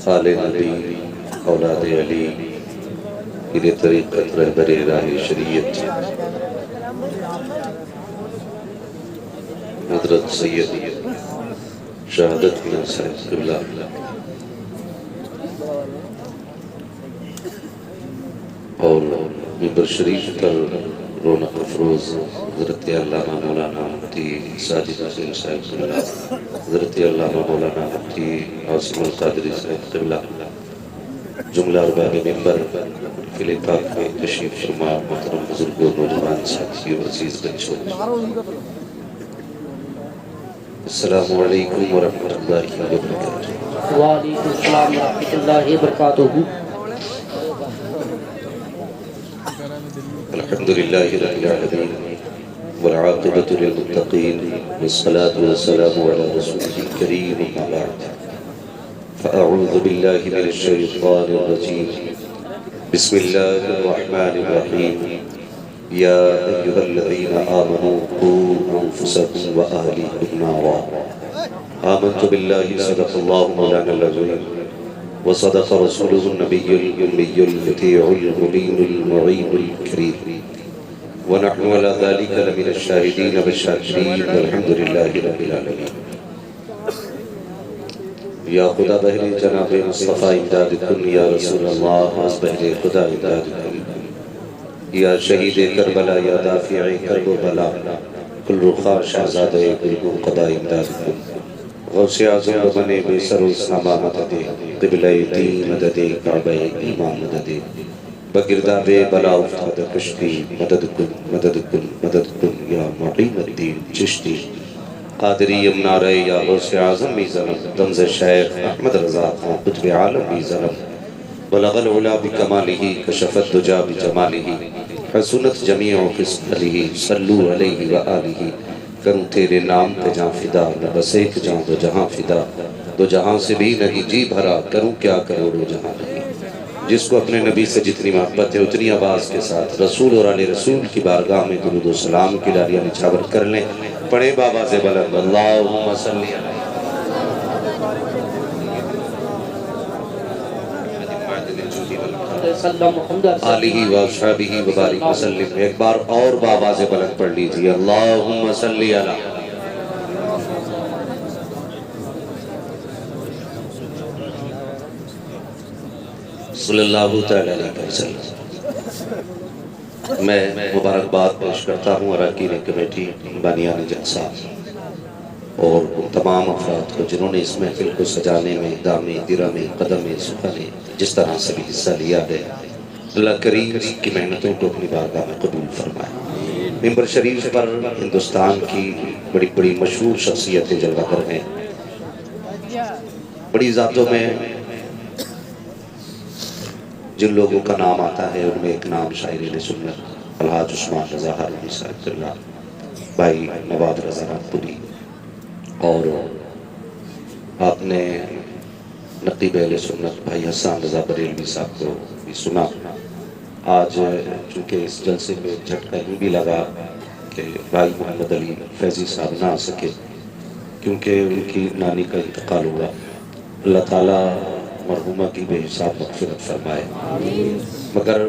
آل نبی اولاد علی پیر طریقت رہبر راہ شریعت حضرت سید شہادت میں صاحب قبلہ اور ممبر شریف پر رونق افروز حضرت علامہ مولانا مفتی ساجد حسین صاحب قبلہ، حضرت علامہ مولانا مفتی عاصم القادری صاحب قبلہ، جملہ ارباب ممبر فل پاک میں تشریف فرما محترم بزرگوں، نوجوان ساتھیوں، عزیز بچوں، السلام علیکم ورحمۃ اللہ وبرکاتہ۔ وعلیکم السلام ورحمۃ اللہ وبرکاتہ۔ الحمد للہ رب العالمین والعاقبۃ للمتقین والصلاة والسلام علی رسولہ الکریم، اما بعد فاعوذ باللہ من الشیطان الرجیم، بسم اللہ الرحمن الرحیم، یا ایہا الذین آمنوا قوا انفسکم واہلیکم نارا، آمنت باللہ صدق اللہ مولانا العظیم وصدق رسوله النبي الأمي المطيع المبين المعين الكريم، ونحن على ذلك لمن الشاهدين والشاكرين والحمد لله رب العالمين۔ یا خدا بہر جناب مصطفیٰ امداد کن، یا رسول اللہ از بہر خدا امداد کن، یا شہید کربلا، یا دافع کرب و بلا، کل رخا شہزاد گلگون قضا امداد کن، غوث اعظم بنے بے سر و سامہ مدد، قبلہ دین مدد، کعبہ ایمان مدد، بگرداب بلا افتاد کشتی، مدد کن مدد کن مدد کن، یا معین الدین چشتی، قادری امنارے، یا غوث اعظم بھی ظلم، دمز شیخ احمد رضا خان قطب عالم بھی ظلم، بلغ العلا بکمالہ، کشف الدجا بجمالہ، حسنت جمیع خصالہ، صلو علیہ وآلہ، کروں تیرے نام پہ جہاں فدا، نہ بس ایک جہاں دو جہاں فدا، دو جہاں سے بھی نہیں جی بھرا، کروں کیا کروڑوں جہاں نہیں۔ جس کو اپنے نبی سے جتنی محبت ہے اتنی آواز کے ساتھ رسول اور علی رسول کی بارگاہ میں درود و سلام کی ڈالیاں نچھاور کر لیں، پڑھے بابا سے بلند اللہم صلی علیہ آلہ و اصحابہ وبارک وسلم۔ ایک بار اور بابا سے بلند پڑھ لیجئے، اللہم صلی علیہ صلی اللہ تعالیٰ علیہ وسلم۔ میں مبارکباد پیش کرتا ہوں اراکین کمیٹی، بانیان جلسہ اور ان تمام افراد کو جنہوں نے اس محفل کو سجانے میں، دامے درامے قدمے سکھانے جس طرح سے بھی حصہ لیا ہے، اللہ کریم کی محنتوں کو اپنی بارگاہ میں قبول فرمائے۔ ممبر شریف پر ہندوستان کی بڑی بڑی مشہور شخصیتیں جلوہ گر ہیں، بڑی ذاتوں میں جن لوگوں کا نام آتا ہے ان میں ایک نام شاعرین سنت الحاج عثمان رضا ہارونی صاحب اللہ، بھائی نواب رضا رامپوری، اور آپ نے نقیب اہل سنت بھائی حسان رضا بریلوی صاحب کو بھی سنا۔ آج چونکہ اس جلسے میں جھٹکا یوں بھی لگا کہ بھائی محمد علی فیضی صاحب نہ آ سکے کیونکہ ان کی نانی کا انتقال ہوا، اللہ تعالیٰ مرحومہ کی بے حساب مغفرت فرمائے۔ مگر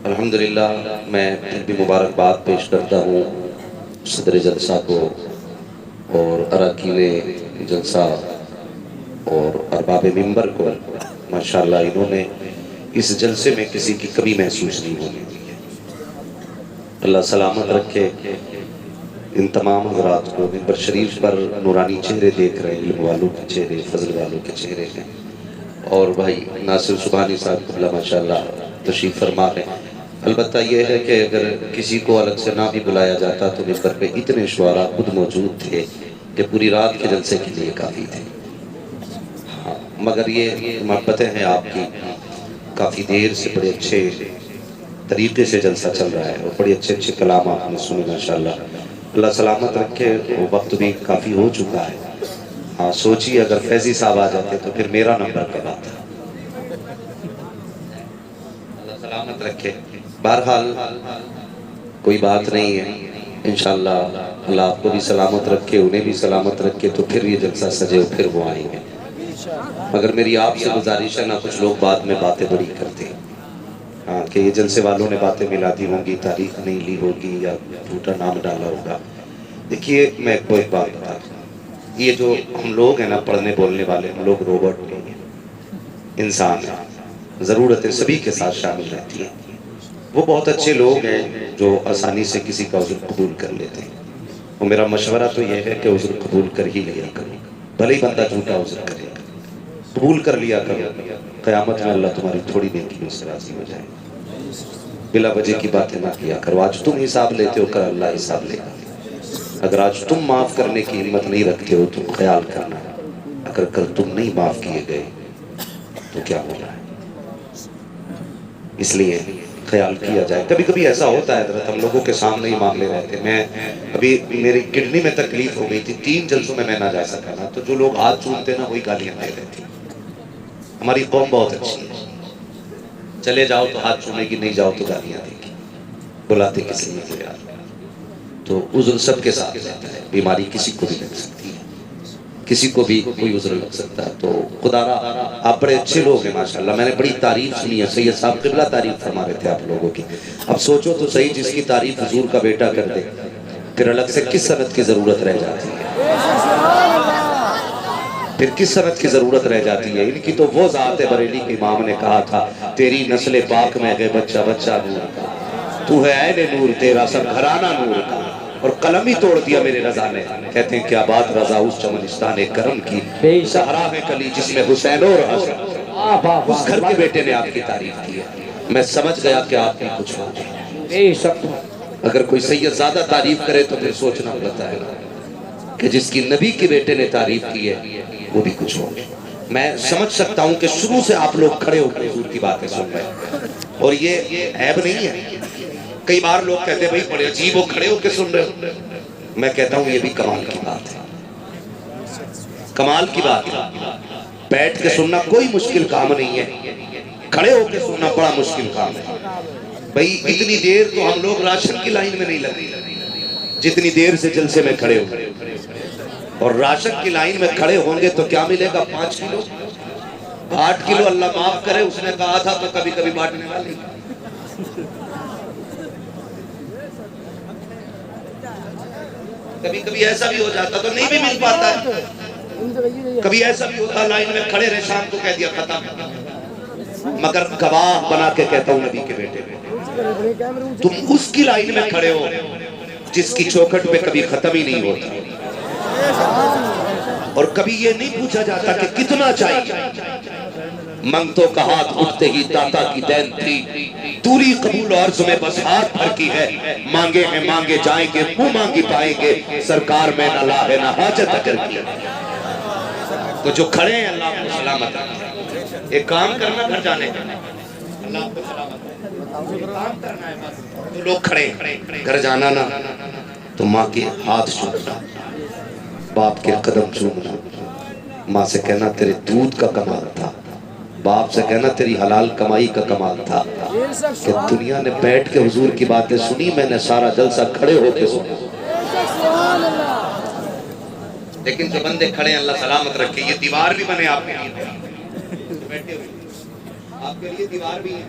الحمدللہ میں پھر بھی مبارکباد پیش کرتا ہوں صدر جلسہ کو اور اراکین جلسہ اور ارباب ممبر کو۔ ماشاءاللہ انہوں نے اس جلسے میں کسی کی کمی محسوس نہیں ہونے دی ہے، اللہ سلامت رکھے ان تمام حضرات کو۔ ممبر شریف پر نورانی چہرے دیکھ رہے ہیں، علم والوں کے چہرے، فضل والوں کے چہرے ہیں، اور بھائی ناصر سبحانی صاحب قبلہ ماشاءاللہ تشریف فرما ہیں۔ البتہ یہ ہے کہ اگر کسی کو الگ سے نہ بھی بلایا جاتا تو ممبر پہ اتنے شعراء خود موجود تھے کہ پوری رات کے جلسے کے لیے کافی تھے۔ مگر یہ محبتیں ہیں آپ کی، کافی دیر سے بڑے اچھے طریقے سے جلسہ چل رہا ہے اور بڑے اچھے اچھے کلام آپ نے سنے ماشاءاللہ، اللہ سلامت رکھے۔ وقت بھی کافی ہو چکا ہے، ہاں سوچیے اگر فیضی صاحب آ جاتے تو پھر میرا نمبر کب آتا، اللہ سلامت رکھے۔ بہرحال کوئی بات نہیں ہے، انشاءاللہ اللہ آپ کو بھی سلامت رکھے، انہیں بھی سلامت رکھے، تو پھر یہ جلسہ سجے اور پھر وہ آئیں گے۔ مگر میری آپ سے گزارش ہے نا، کچھ لوگ بعد میں باتیں بڑی کرتے ہیں ہاں کہ یہ جلسے والوں نے باتیں ملا دی ہوں گی، تاریخ نہیں لی ہوگی یا جھوٹا نام ڈالا ہوگا۔ دیکھیے میں کو ایک بات بتا دوں، یہ جو ہم لوگ ہیں نا پڑھنے بولنے والے، ہم لوگ روبوٹ نہیں ہیں، انسان ہیں، ضرورتیں سبھی کے ساتھ شامل رہتی ہیں۔ وہ بہت اچھے لوگ ہیں جو آسانی سے کسی کا عذر قبول کر لیتے ہیں، اور میرا مشورہ تو یہ ہے کہ عذر قبول کر ہی لیا کرو، بھلے ہی بندہ جھوٹا عذر کرے، قبول کر لیا کرو، قیامت میں اللہ تمہاری تھوڑی نیکیوں سے راضی ہو جائے۔ بلا وجہ کی باتیں نہ کیا کرو، آج تم حساب لیتے ہو کل اللہ حساب لے گا۔ اگر آج تم معاف کرنے کی ہمت نہیں رکھتے ہو، تم خیال کرنا اگر کل تم نہیں معاف کیے گئے تو کیا ہو رہا ہے۔ اس لیے خیال کیا جائے۔ کبھی کبھی ایسا ہوتا ہے حضرت، ہم لوگوں کے سامنے ہی معاملے رہتے ہیں۔ میں ابھی میری کڈنی میں تکلیف ہو گئی تھی، 3 جلسوں میں نہ جا سکا نا، تو جو لوگ ہاتھ چومتے نا وہی گالیاں دے رہے تھے۔ ہماری قوم بہت اچھی ہے، چلے جاؤ تو ہاتھ چومے گی، نہیں جاؤ تو گالیاں دے گی، بلاتے کسی نے تو یار۔ تو عذر سب کے ساتھ رہتا ہے، بیماری کسی کو بھی لگ سکتی ہے، کسی کو بھی کوئی عذر لگ سکتا ہے۔ تو خدا را آپ بڑے اچھے لوگ ہیں ماشاءاللہ، میں نے بڑی تعریف سنی ہے، سید صاحب قبلہ تعریف فرما رہے تھے آپ لوگوں کی۔ اب سوچو تو صحیح، جس کی تعریف حضور کا بیٹا کر دے پھر الگ سے کس صنعت کی ضرورت رہ جاتی ہے، پھر کس صنعت کی ضرورت رہ جاتی ہے۔ ان کی تو وہ ذات ہے، بریلی کے امام نے کہا تھا تیری نسل پاک میں ہے بچہ بچہ نور کا، تو ہے عین نور، تیرا سب گھرانہ نور کا، اور قلم ہی توڑ دیا میرے رضا نے۔ کہتے ہیں کیا بات رضا اس چمنستان کرم کی، زہرا ہے کلی جس میں حسین اور حسن، اس گھر کے بیٹے نے آپ کی تعریف کی ہے۔ میں سمجھ گیا کہ آپ بھی کچھ ہو گئے۔ اگر کوئی سید زیادہ تعریف کرے تو پھر سوچنا پڑتا ہے کہ جس کی نبی کے بیٹے نے تعریف کی ہے وہ بھی کچھ ہو گئے۔ میں سمجھ سکتا ہوں کہ شروع سے آپ لوگ کھڑے ہو کر حضور کی باتیں سن رہے ہیں، اور یہ عیب نہیں ہے۔ کئی بار لوگ کہتے ہیں بھائی بڑے عجیب ہو، کھڑے ہو کے سن رہے ہو، میں کہتا ہوں یہ بھی کمال کی بات ہے، کمال کی بات ہے۔ بیٹھ کے سننا کوئی مشکل کام نہیں ہے، کھڑے ہو کے سننا بڑا مشکل کام ہے۔ بھائی اتنی دیر تو ہم لوگ راشن کی لائن میں نہیں لگے جتنی دیر سے جلسے میں کھڑے ہو، اور راشن کی لائن میں کھڑے ہوں گے تو کیا ملے گا؟ 5 کلو 8 کلو، اللہ معاف کرے، اس نے کہا تھا تو کبھی کبھی بانٹنے والی۔ کبھی کبھی ایسا بھی ہو جاتا تو نہیں بھی مل پاتا ہے، کبھی ایسا بھی ہوتا لائن میں کھڑے رہے، شام کو کہہ دیا ختم۔ مگر گواہ بنا کے کہتا ہوں نبی کے بیٹے، تم اس کی لائن میں کھڑے ہو جس کی چوکھٹ پہ کبھی ختم ہی نہیں ہوتا، اور کبھی یہ نہیں پوچھا جاتا کہ کتنا چاہیے۔ منگتوں کا ہاتھ اٹھتے ہی داتا کی دین تھی، دوری قبول عرض میں بس ہاتھ بھر کی ہے، مانگے ہیں مانگے جائیں گے، منہ مانگی پائیں گے، سرکار میں نہ لا ہے نہ حاجت اگر کی۔ تو جو کھڑے ہیں اللہ کو سلامت رکھے، ایک کام کرنا گھر جانے کا، اللہ کو سلامت رکھے، ایک کام کرنا ہے بس، تو لوگ کھڑے ہیں گھر جانا نا، تو ماں کے ہاتھ چومنا، باپ کے قدم چومنا، ماں سے کہنا تیرے دودھ کا کمال تھا، باپ سے کہنا تیری حلال کمائی کا کمال تھا، کہ دنیا نے بیٹھ کے حضور کی باتیں سنی، میں نے سارا جلسہ کھڑے ہو کے سنا۔ لیکن جو بندے کھڑے ہیں اللہ سلامت رکھے، یہ دیوار بھی بنے آپ کے لیے، بیٹھے ہوئے آپ کے لیے دیوار بھی ہے،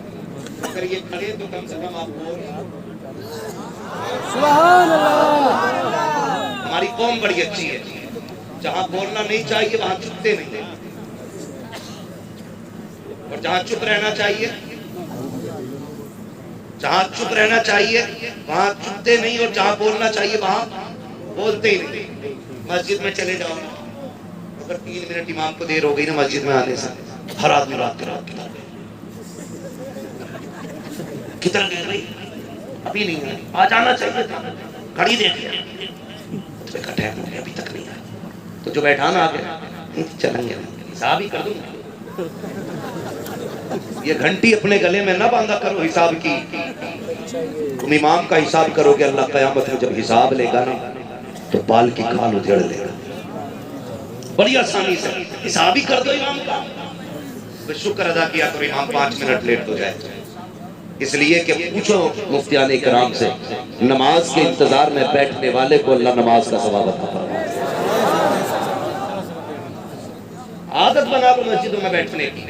اگر یہ کھڑے تو کم سے کم آپ بول رہے ہیں۔ سبحان اللہ۔ ہماری قوم بڑی اچھی ہے، جہاں بولنا نہیں چاہیے وہاں چپتے نہیں، اور جہاں چپ رہنا چاہیے، جہاں چپ رہنا چاہیے وہاں چپتے نہیں، اور جہاں بولنا چاہیے وہاں بولتے ہی نہیں۔ مسجد میں چلے جاؤ، اگر 3 منٹ امام کو دیر ہو گئی نا مسجد میں آنے سے، ہر آدمی رات کے رات کتنا گئے بھائی ابھی نہیں ہے، آ جانا چاہیے تھا، گھڑی دیکھ لیا تو ٹائم ہو گیا ابھی تک نہیں آیا، تو جو بیٹھانا آ گیا چلیں گے حساب ہی کر دوں گا۔ یہ گھنٹی اپنے گلے میں نہ باندھا کرو حساب کی، تم امام کا حساب کرو گے، اللہ قیامت میں جب حساب لے گا نا تو بال کی کھال اجڑ لے گا، بڑی آسانی سے حساب ہی کر دو امام کا، شکر ادا کیا کرو امام 5 منٹ لیٹ ہو جائے، اس لیے کہ پوچھو مفتیان کرام سے، نماز کے انتظار میں بیٹھنے والے کو اللہ نماز کا ثواب عطا فرمائے۔ عادت بنا لو مسجدوں میں بیٹھنے کی۔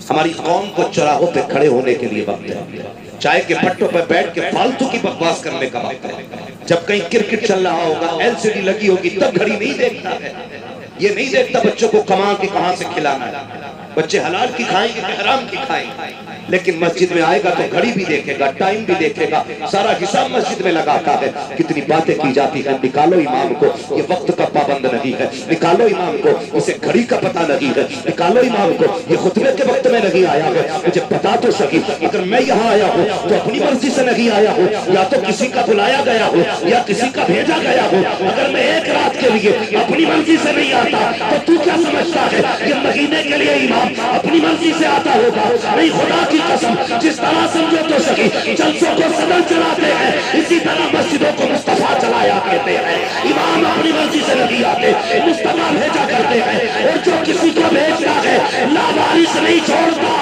ہماری قوم کو چوراہوں پہ کھڑے ہونے کے لیے وقت ہے، چائے کے پٹوں پہ بیٹھ کے فالتو کی بکواس کرنے کا وقت ہے۔ جب کہیں کرکٹ چل رہا ہوگا، LCD لگی ہوگی، تب گھڑی نہیں دیکھتا ہے، یہ نہیں دیکھتا بچوں کو کما کے کہاں سے کھلانا ہے۔ بچے حلال کی کھائیں گے کہ حرام کی کھائیں گے، لیکن مسجد میں آئے گا تو گھڑی بھی دیکھے گا، ٹائم بھی دیکھے گا، سارا حساب مسجد میں لگاتا ہے۔ کتنی باتیں کی جاتی ہیں، نکالو امام کو، یہ وقت کا پابند نہیں ہے، نکالو امام کو، اسے گھڑی کا پتہ نہیں ہے، نکالو امام کو، یہ خطبے کے وقت میں نہیں آیا ہے، مجھے بتا تو سکی اگر میں یہاں آیا ہوں تو اپنی مرضی سے نہیں آیا ہوں، یا تو کسی کا بلایا گیا ہو یا کسی کا بھیجا گیا ہو۔ اگر میں ایک رات کے لیے اپنی مرضی سے نہیں آتا تو کیا سمجھتا ہے یہ مہینے کے لیے امام اپنی مرضی سے آتا ہوگا؟ نہیں، خدا کی قسم، جس طرح سمجھو تو سکی جلسوں کو صدر چلاتے ہیں، اسی طرح مسجدوں کو مصطفیٰ چلایا کرتے ہیں۔ امام اپنی مرضی سے نہیں آتے، مصطفیٰ بھیجا کرتے ہیں، اور جو کسی کو بھیجتا ہے لاوارث نہیں چھوڑتا،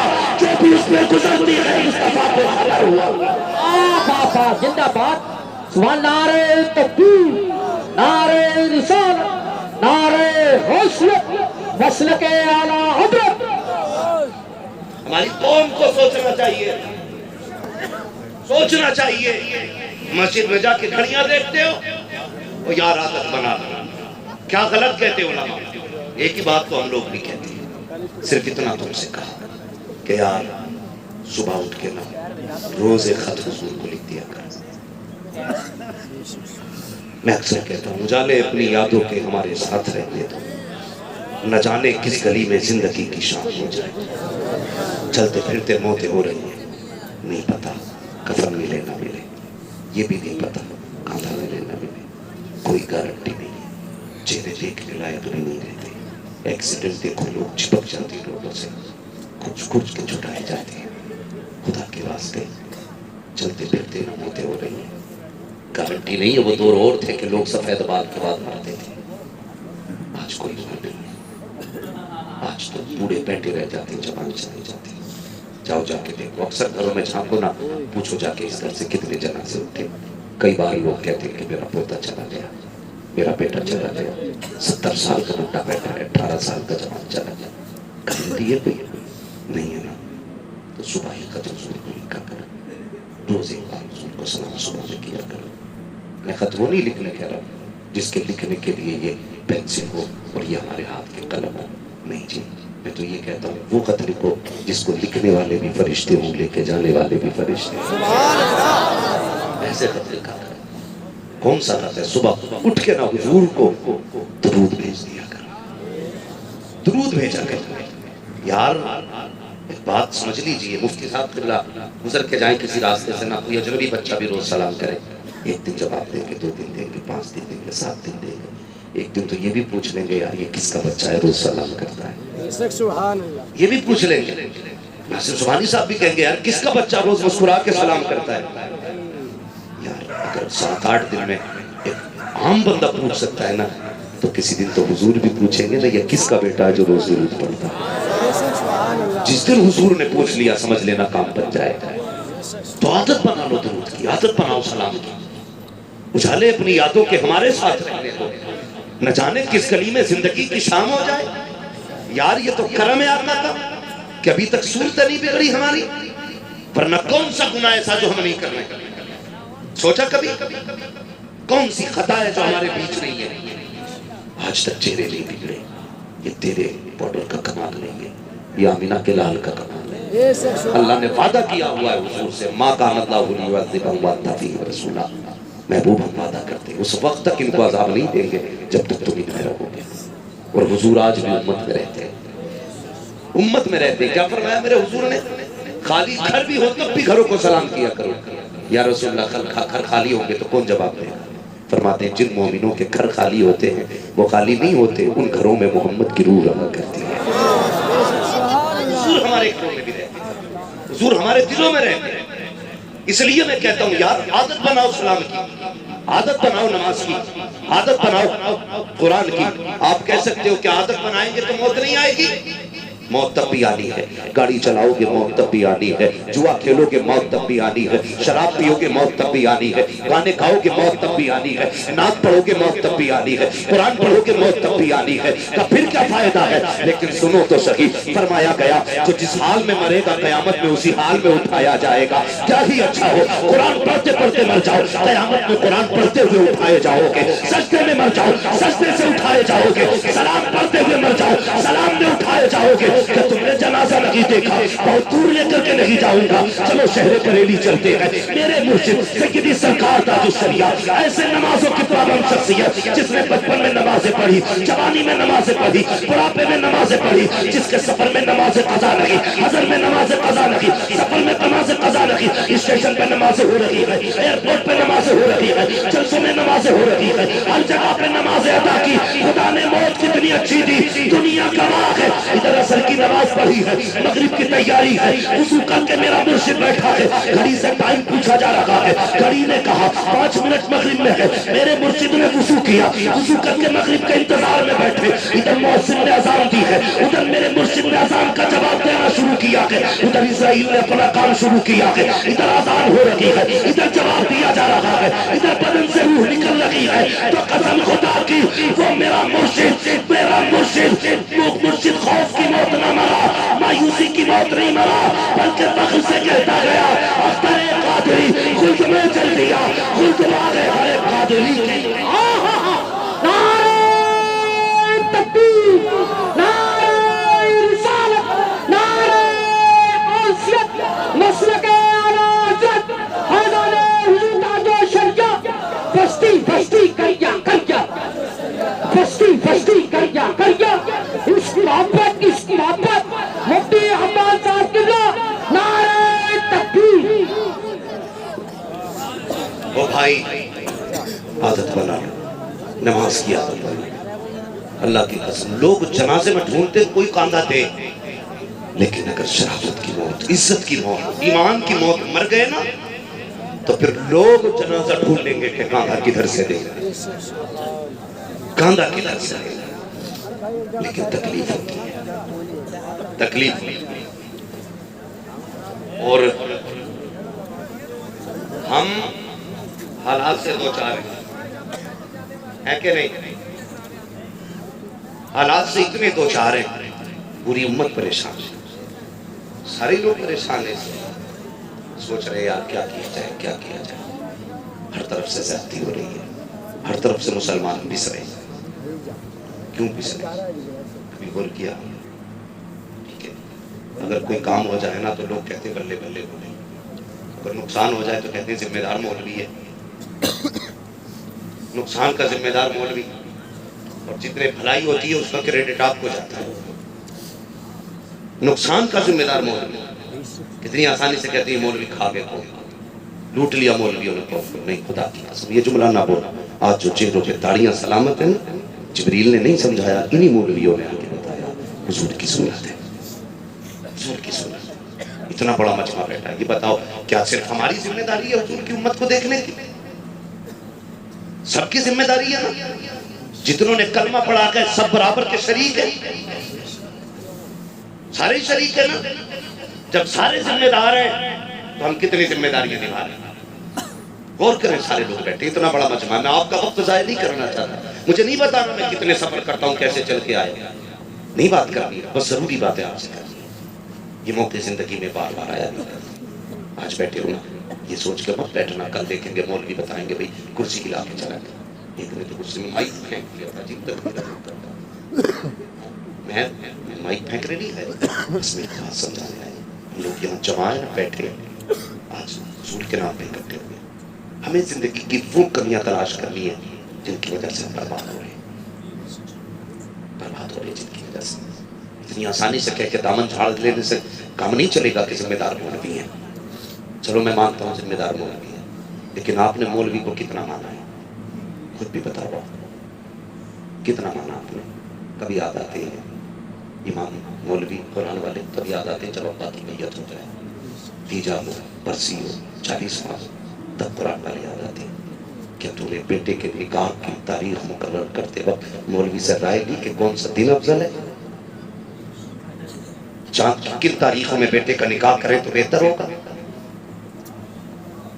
جو بھی اس میں گزرتی ہے مصطفیٰ کو خبر ہوا۔ زندہ باد، سبحان نعرہ تکبیر، نعرہ رسالت، نعرہ حوصلت، مسلک اعلیٰ حضرت۔ ہماری قوم کو سوچنا چاہیے، سوچنا چاہیے۔ مسجد میں جا کے گھڑیاں دیکھتے ہو، وہ یار عادت بنا لو۔ کیا غلط کہتے ہو علماء؟ ایک ہی بات تو ہم لوگ نہیں کہتے، صرف اتنا تم سے کہا کہ یار صبح اٹھ کے نا روز ایک خط حضور کو لکھ دیا کر۔ میں اکثر کہتا ہوں اجالے اپنی یادوں کے ہمارے ساتھ رہنے دو، نہ جانے کس گلی میں زندگی کی شام ہو جائے۔ چلتے پھرتے موتیں ہو رہی ہیں، نہیں پتا کفن ملے نہ ملے، یہ بھی نہیں پتا کانٹا ملے نہ ملے، کوئی گارنٹی نہیں ہے، چہرے دیکھنے لائق بھی نہیں رہتے۔ ایکسیڈنٹ دیکھو، لوگ چپک جاتے ہیں روڈوں سے، کچھ کچھ کے چھٹائے جاتے ہیں۔ خدا کے واسطے چلتے پھرتے نہ موتیں ہو رہی ہیں، گارنٹی نہیں ہے۔ وہ دور اور تھے کہ لوگ سفید بال کے بعد مرتے تھے، آج کوئی دور نہیں ہے۔ آج تو بوڑھے بیٹھے رہ جاتے ہیں، جوان چلے جاتے ہیں۔ جاؤ جا کے دیکھو، اکثر گھروں میں جھانکو نہ، پوچھو جا کے اس گھر سے کتنے جنازے اٹھے۔ کئی بار لوگ کہتے ہیں کہ میرا پوتا چلا گیا، میرا بیٹا چلا گیا، 70 سال کا بڈھا بیٹھا ہے، 18 سال کا جوان چلا گیا، گارنٹی ہے کوئی؟ نہیں ہے نا۔ تو صبح ہی خط حضور کو لکھا کرو، روز ایک بار حضور کو سلام صبح میں کیا کرو۔ میں خط وہ نہیں لکھنے کہہ رہا ہوں جس کے لکھنے کے لیے یہ پینسل ہو اور یہ ہمارے ہاتھ کے قلم ہو، نہیں جی، میں تو یہ کہتا ہوں وہ خط لکھو جس کو لکھنے والے بھی فرشتے ہوں، لے کے جانے والے بھی فرشتے ہوں۔ ایسے خط لکھا کرو۔ کون سا خط ہے؟ صبح اٹھ کے نہ حضور کو درود بھیج دیا کرو، درود بھیجا کرو۔ یار ایک بات سمجھ لیجئے، مفتی صاحب قبلہ گزر کے جائیں کسی راستے سے، نہ کوئی اجنبی بچہ بھی روز سلام کرے، ایک دن جواب دیں گے، 2 دن دیں گے، 5 دن دیں گے، 7 دن دیں گے، ایک دن تو یہ بھی پوچھ لیں گے یار یہ کس کا بچہ ہے روز سلام کرتا ہے، یہ بھی پوچھ لیں گے۔ ناصر سبحانی صاحب بھی کہیں گے یار کس کا بچہ روز مسکرا کے سلام کرتا ہے۔ یار اگر 7-8 دن میں ایک عام بندہ پوچھ سکتا ہے نا، تو کسی دن تو حضور بھی پوچھیں گے نا یہ کس کا بیٹا ہے جو روز درود پڑھتا ہے۔ جس دن حضور نے پوچھ لیا سمجھ لینا کام بن جائے گا۔ تو عادت بنا لو درود کی، عادت بناؤ سلام کی۔ اجالے اپنی یادوں کے ہمارے ساتھ رہنے دو، نہ جانے کس گلی میں زندگی کی شام ہو جائے۔ یار یہ تو کرم آقا تھا کہ ابھی تک صورت نہیں بگڑی ہماری، ورنہ کون سا گناہ ایسا جو ہم نہیں کر رہے؟ سوچا کبھی کون سی خطا ہے جو ہمارے بیچ نہیں ہے؟ آج تک چہرے نہیں بگڑے، یہ تیرے پاؤڈر کا کمال نہیں ہے، یہ آمینہ کے لال کا کمال ہے۔ اللہ نے وعدہ کیا ہوا ہے حضور سے، ما کان اللہ لیعذبہم وانت فیہم رسول، محبوب ہم وعدہ کرتے ہیں اس وقت تک ان کو عذاب نہیں دیں گے جب تک تم ان میں رہو گے۔ اور حضور آج بھی امت میں رہتے ہیں، امت میں رہتے ہیں۔ کیا فرمایا میرے حضور نے؟ خالی گھر بھی ہو تب بھی گھروں کو سلام کیا کرو۔ یا رسول اللہ گھر خالی ہوں گے تو کون جواب دے گا؟ فرماتے ہیں جن مومنوں کے گھر خالی ہوتے ہیں وہ خالی نہیں ہوتے، ان گھروں میں محمد کی روح رہا کرتی ہے۔ حضور ہمارے گھروں میں بھی رہتے ہیں، حضور ہمارے دلوں میں رہتے ہیں۔ اس لیے میں کہتا ہوں یار عادت بناؤ سلام کی، عادت بناؤ نماز کی، عادت بناؤ قرآن کی۔ آپ کہہ سکتے ہو کہ عادت بنائیں گے تو موت نہیں آئے گی، موت تب بھی آنی ہے، گاڑی چلاؤ گے موت تب بھی آنی ہے، جوا کھیلو گے موت تب بھی آنی ہے، شراب پیو گے موت تب بھی آنی ہے، گانے گاؤ گے موت تب بھی آنی ہے، نعت پڑھو گے موت تب بھی آنی ہے، قرآن پڑھو گے موت تب بھی آنی ہے، تو پھر کیا فائدہ ہے؟ لیکن سنو تو صحیح، فرمایا گیا جو جس حال میں مرے گا قیامت میں اسی حال میں اٹھایا جائے گا۔ کیا ہی اچھا ہو قرآن پڑھتے پڑھتے مر جاؤ، قیامت میں قرآن پڑھتے ہوئے اٹھائے جاؤ گے، سجدے میں مر جاؤ سجدے سے اٹھائے جاؤ گے، سلام پڑھتے ہوئے مر جاؤ سلام میں اٹھائے جاؤ گے۔ کہ تم نے جنازہ نہیں دیکھا، بہت دور لے کر کے نہیں جاؤں گا، چلو شہر بریلی چلتے ہیں، میرے مرشد سیدی سرکار تاج الشریعہ ایسے نمازوں کی پابند شخصیت جس نے بچپن میں نمازیں پڑھی، جوانی میں نمازیں پڑھی، بڑھاپے میں نمازیں پڑھی، جس کے سفر میں نماز قضا لگی، حضر میں نماز قضا لگی، سفر میں نماز قضا لگی، اسٹیشن پہ نمازیں ہو رہی ہے، ایئرپورٹ پہ نمازیں ہو رہی ہے، جلسوں میں نمازیں ہو رہی ہے، ہر جگہ پہ نمازیں ادا کی۔ خدا نے موت کتنی اچھی دی، دنیا گواہ ہے۔ ادھر عصر کی نماز پڑھی ہے، مغرب کی تیاری ہے، وضو کر کے میرا مرشد بیٹھا ہے، گھڑی سے ٹائم پوچھا جا رہا ہے، گھڑی نے کہا 5 منٹ مغرب میں ہے، میرے مرشد نے وضو کیا، وضو کر کے مغرب کے انتظار میں بیٹھے، ادھر مؤذن نے اذان دی ہے، ادھر میرے مرشد نے اذان کا جواب دینا شروع کیا ہے، ادھر اسرائیل نے اپنا کام شروع کیا ہے، ادھر اذان ہو رہی ہے، ادھر جواب دیا جا رہا ہے، ادھر بدن سے روح نکل رہی ہے، تو قسم خدا کی وہ میرا مرشد مرشد خوف کی موت نہ مرا، مایوسی کی موت نہیں مرا، بلکہ فخر سے کہتا گیا اختر قادری خلد میں چل دیا، خلد والے ہر قادری۔ نعرہ تکبیر، نعرہ رسالت، نعرہ غوثیت، مسلک اعلی حضرت حضرت حضور تاج الشریعہ، بستی بستی کریا کریا، بستی بستی کریا کریا، اس کی محبت مفتی حماد صاحب قبلہ، نعرہ تکبیر۔ وہ بھائی عادت بنا لو، نماز کی عادت بنا لو۔ اللہ کی قسم لوگ جنازے میں ڈھونڈتے کوئی کاندھا دے، لیکن اگر شرافت کی موت، عزت کی موت، ایمان کی موت مر گئے نا تو پھر لوگ جنازہ ڈھونڈیں گے کہ کاندھا کدھر سے دے، کاندھا کدھر سے دے۔ لیکن تکلیف ہوتی ہے، تکلیف ہوتی ہے۔ اور ہم حالات سے دو چار ہیں کہ نہیں؟ حالات سے اتنے دو چار ہیں، پوری امت پریشان ہے، سارے لوگ پریشان ہیں، سوچ رہے یار کیا کیا جائے کیا کیا جائے، ہر طرف سے زیادتی ہو رہی ہے، ہر طرف سے مسلمان پس رہے ہیں۔ کیوں پس رہے؟ کبھی غور کیا؟ ٹھیک ہے، اگر کوئی کام ہو جائے نا تو لوگ کہتے ہیں بلے بلے بولے، اگر نقصان ہو جائے تو کہتے ہیں ذمہ دار مولوی ہے، نقصان کا ذمہ دار مولوی، اور جتنے بھلائی ہوتی ہے اس کا کریڈٹ آپ کو جاتا ہے، نقصان کا ذمہ دار مولوی۔ کتنی آسانی سے کہتے ہیں مولوی کھا گئے کو، لوٹ لیا مولویوں نے کو، نہیں خدا کی قسم یہ جملہ نہ بولا۔ آج جو چہروں پہ داڑیاں سلامت ہیں جبریل نے نہیں سمجھایا، انہی مولویوں نے آگے بتایا حضور کی سنت ہے، حضور کی سنت۔ اتنا بڑا مجمع بیٹھا ہے، یہ بتاؤ کیا صرف ہماری ذمہ داری ہے حضور کی امت کو دیکھنے کی؟ سب کی ذمہ داری ہے نا؟ جتنوں نے کلمہ پڑھا ہے سب برابر کے شریک ہیں، سارے شریک ہیں نا؟ جب سارے ذمہ دار ہیں تو ہم کتنی ذمہ داریاں نبھا رہے ہیں؟ غور کریں سارے لوگ بیٹھے، اتنا بڑا مجمع، میں آپ کا وقت ضائع نہیں کرنا چاہتا، مجھے نہیں بتانا میں کتنے سفر کرتا ہوں کیسے چل کے آئے، نہیں بات کرنی، بس ضروری باتیں آپ سے کرنی۔ یہ موقع زندگی میں بار بار آیا نہیں کرتا، آج بیٹھے ہو نا یہ سوچ کے مت بیٹھنا کل دیکھیں گے مولوی بتائیں گے بھئی کرسی ہلا کے چلا گیا، ایک نے تو کرسی میں مائک پھینک دیا تھا، عجیب تک میں مائک پھینک رہی ہے، اس میں بات سمجھانے آئے، ہم لوگ یہاں جمع ہیں بیٹھے آج حضور کے نام پہ اکٹھے ہوئے، ہمیں زندگی کی وہ کمیاں تلاش کرنی ہے جن کی وجہ سے برباد ہو رہے ہیں، برباد ہو رہے ہیں جن کی وجہ سے۔ اتنی آسانی سے کہہ کے دامن جھاڑ لینے سے کام نہیں چلے گا کہ ذمہ دار مولوی ہیں، چلو میں مانتا ہوں ذمہ دار مولوی ہیں، لیکن آپ نے مولوی کو کتنا مانا ہے؟ خود بھی بتاؤ کتنا مانا آپ نے؟ کبھی یاد آتے ہیں امام مولوی قرآن والے، کبھی یاد آتے ہیں جب ابا کی میت ہو جائے، تیجا ہو، برسی ہو، 40 ماہ، تب قرآن والے یاد آتے ہیں۔ کیا تو نے بیٹے کے نکاح کی تاریخ مقرر کرتے وقت مولوی سے رائے لی کہ کون سا دن افضل ہے؟ چاند کی کن تاریخوں میں بیٹے کا نکاح کریں تو بہتر ہوگا؟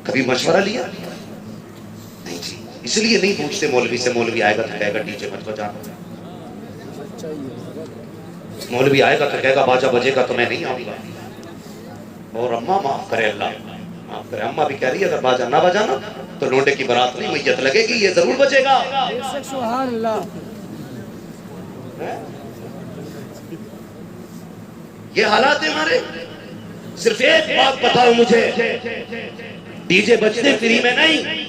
کبھی مشورہ لیا؟ نہیں جی، اس لیے نہیں پوچھتے مولوی سے. مولوی آئے گا تو کہے گا ڈی جے مت بجانا، مولوی آئے گا تو کہے گا باجا بجے گا تو میں نہیں آؤں گا. اور اماں معاف کرے، اللہ معاف کرے، اماں بھی کہہ رہی ہے اگر باجا نہ بجانا تو لونڈے کی برات نہیں میت لگے گی، یہ ضرور بجے گا. سبحان اللہ. یہ حالات ہیں ہمارے. صرف ایک بات بتاؤ مجھے، ڈی جے بجتے فری میں نہیں،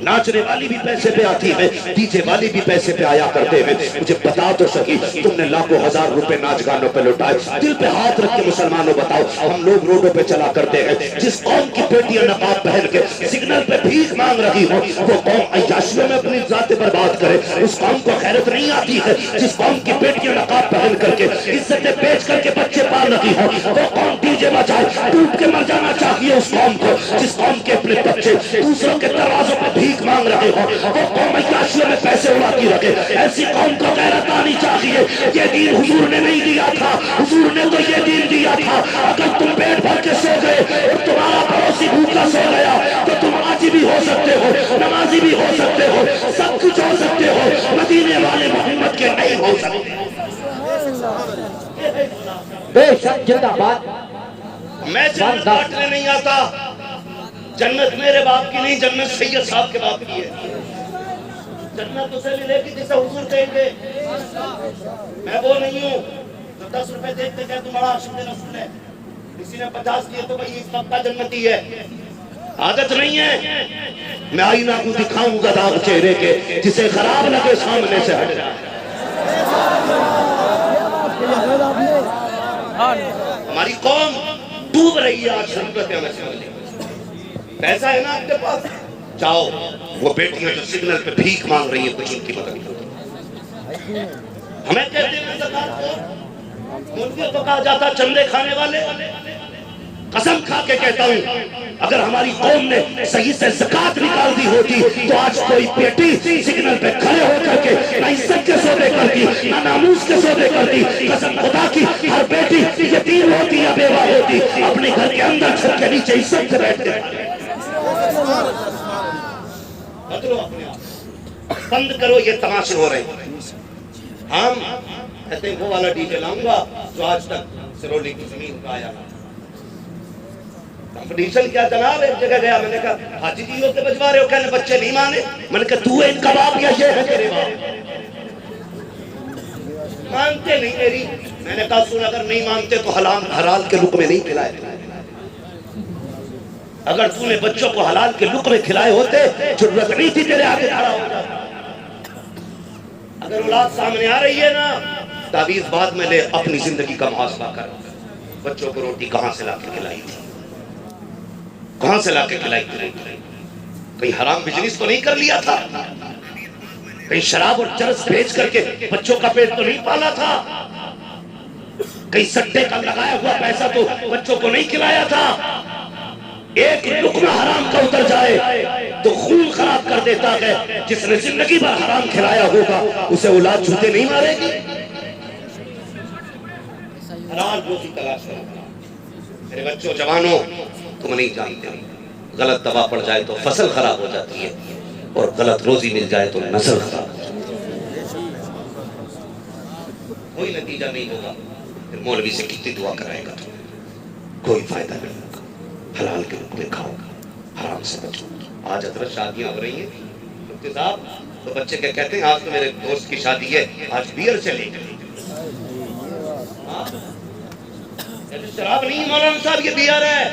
ناچنے والی بھی پیسے پہ آتی ہے، ڈی جے والی بھی پیسے پہ آیا کرتے ہیں. مجھے بتا تو سکی تم نے لاکھوں ہزار روپے ناچ گانوں پہ لوٹائے. دل پہ ہاتھ رکھ کے مسلمانوں بتاؤ، ہم لوگ روڈوں پہ چلا کرتے ہیں، جس قوم کی بیٹیاں نقاب پہن کے سگنل پہ بھیک مانگ رہی ہو وہ قوم عیاشیوں میں اپنی ذات برباد کرے. اس قوم کو خیرت نہیں آتی ہے. جس قوم کی بیٹیاں نقاب پہن کر کے عزتیں بیچ کر کے بچے پال رہی ہو وہ قوم ڈی جے بجائے ڈوب کے مر جانا چاہیے. اس قوم کو جس قوم کے اپنے بچے دوسروں کے دروازوں پہ بھیک مانگ رہے ہو وہ قوم عیاشیوں میں پیسے اڑاتی رکھے. ایسی قوم کو غیرت آنی چاہیے. یہ دین حضور نے نہیں دیا تھا، حضور نے تو یہ دین دیا تھا اگر تم پیٹ بھر کے سو گئے اور تمہارا پڑوسی بھوکا سو گیا تو تم حاجی بھی ہو سکتے ہو، نمازی بھی ہو سکتے ہو، سب کچھ ہو سکتے ہو، مدینے والے محمد کے نہیں ہو سکتے. بے شک زندہ باد. میں جنت بانٹنے نہیں آتا، جنت میرے باپ کی نہیں، جنت سید صاحب کے باپ کی ہے. جنت اسے ملے گی جسے حضور دیں گے. میں وہ نہیں ہوں جو 10 روپے دیکھتے کہ تم بڑا عاشق رسول ہے، کسی نے 50 دیے تو بھائی اس وقت کا جنتی ہے. عادت نہیں ہے. میں آئینہ کو دکھاؤں گا داغ چہرے کے، جسے خراب لگے سامنے سے ہٹ جائے. ہماری قوم ڈوب رہی ہے آج ضرورتیں میں سمجھ. پیسہ ہے نا آپ کے پاس، جاؤ وہ بیٹیاں جو سگنل پہ بھیک مانگ رہی ہیں کچھ ان کی مدد کرو. ہمیں کہتے ہیں زکات کو، مولویوں کو کہا جاتا چندے کھانے والے. قسم کھا کے کہتا ہوں اگر ہماری قوم نے صحیح سے زکات نکال دی ہوتی تو آج کوئی بیٹی سگنل پہ کھڑے ہو کر کے نہ عزت کے سودے کرتی نہ ناموس کے سودے کرتی. قسم خدا کی ہر بیٹی یتیم ہوتی یا بیوہ ہوتی اپنے گھر کے اندر چھت کے نیچے عزت سے بیٹھتے. بند کرو یہ تماشے ہو رہے ہیں. ہم کہتے ہیں وہ والا ڈی جے لاؤں گا جو آج تک سرولی کی زمین کا آیا. کمپٹیشن کیا جناب. ایک جگہ گیا، میں نے کہا حاجی جی ہوتے بجوا رہے ہو، کہنے بچے نہیں مانے. میں نے کہا تو ان کا باپ یا یہ ہے تیرے باپ؟ مانتے نہیں میری. میں نے کہا سن اگر نہیں مانتے تو حلال کے لقمے نہیں کھلائے. اگر تو نے بچوں کو حلال کے لقمے کھلائے ہوتے ضرورت نہیں تھی تیرے آگے کھڑا ہو جاتا. اگر اولاد سامنے آ رہی ہے نا تعویذ بعد میں لے، اپنی زندگی کا محاسبہ کر. بچوں کو روٹی کہاں سے لا کے کھلائی تھی، کہاں سے لا کے کھلائی تھی؟ کہیں حرام بزنس تو نہیں کر لیا تھا؟ کہیں شراب اور چرس بیچ کر کے بچوں کا پیٹ تو نہیں پالا تھا؟ کہیں سٹے کا لگایا ہوا پیسہ تو بچوں کو نہیں کھلایا تھا؟ ایک لقمہ حرام کا اتر جائے تو خون خراب کر دیتا ہے. جس نے زندگی بھر حرام کھلایا ہوگا اسے اولاد جھوٹے نہیں مارے گی. حلال روزی تلاش کرو. میرے بچوں جوانوں تم نہیں جانتے، غلط دوا پڑ جائے تو فصل خراب ہو جاتی ہے اور غلط روزی مل جائے تو نسل خراب ہو جاتی ہے. کوئی نتیجہ نہیں ہوگا. پھر مولوی سے کتنی دعا کرائے گا تو کوئی فائدہ نہیں ہوگا. حلال کے لقمے کھاؤ، حرام سے بچو. آج حضرت شادیاں ہو رہی ہیں مفتی صاحب تو بچے کیا کہتے ہیں آج تو میرے دوست کی شادی ہے آج بیئر چلے گی. شراب نہیں مولانا صاحب یہ بیئر ہے.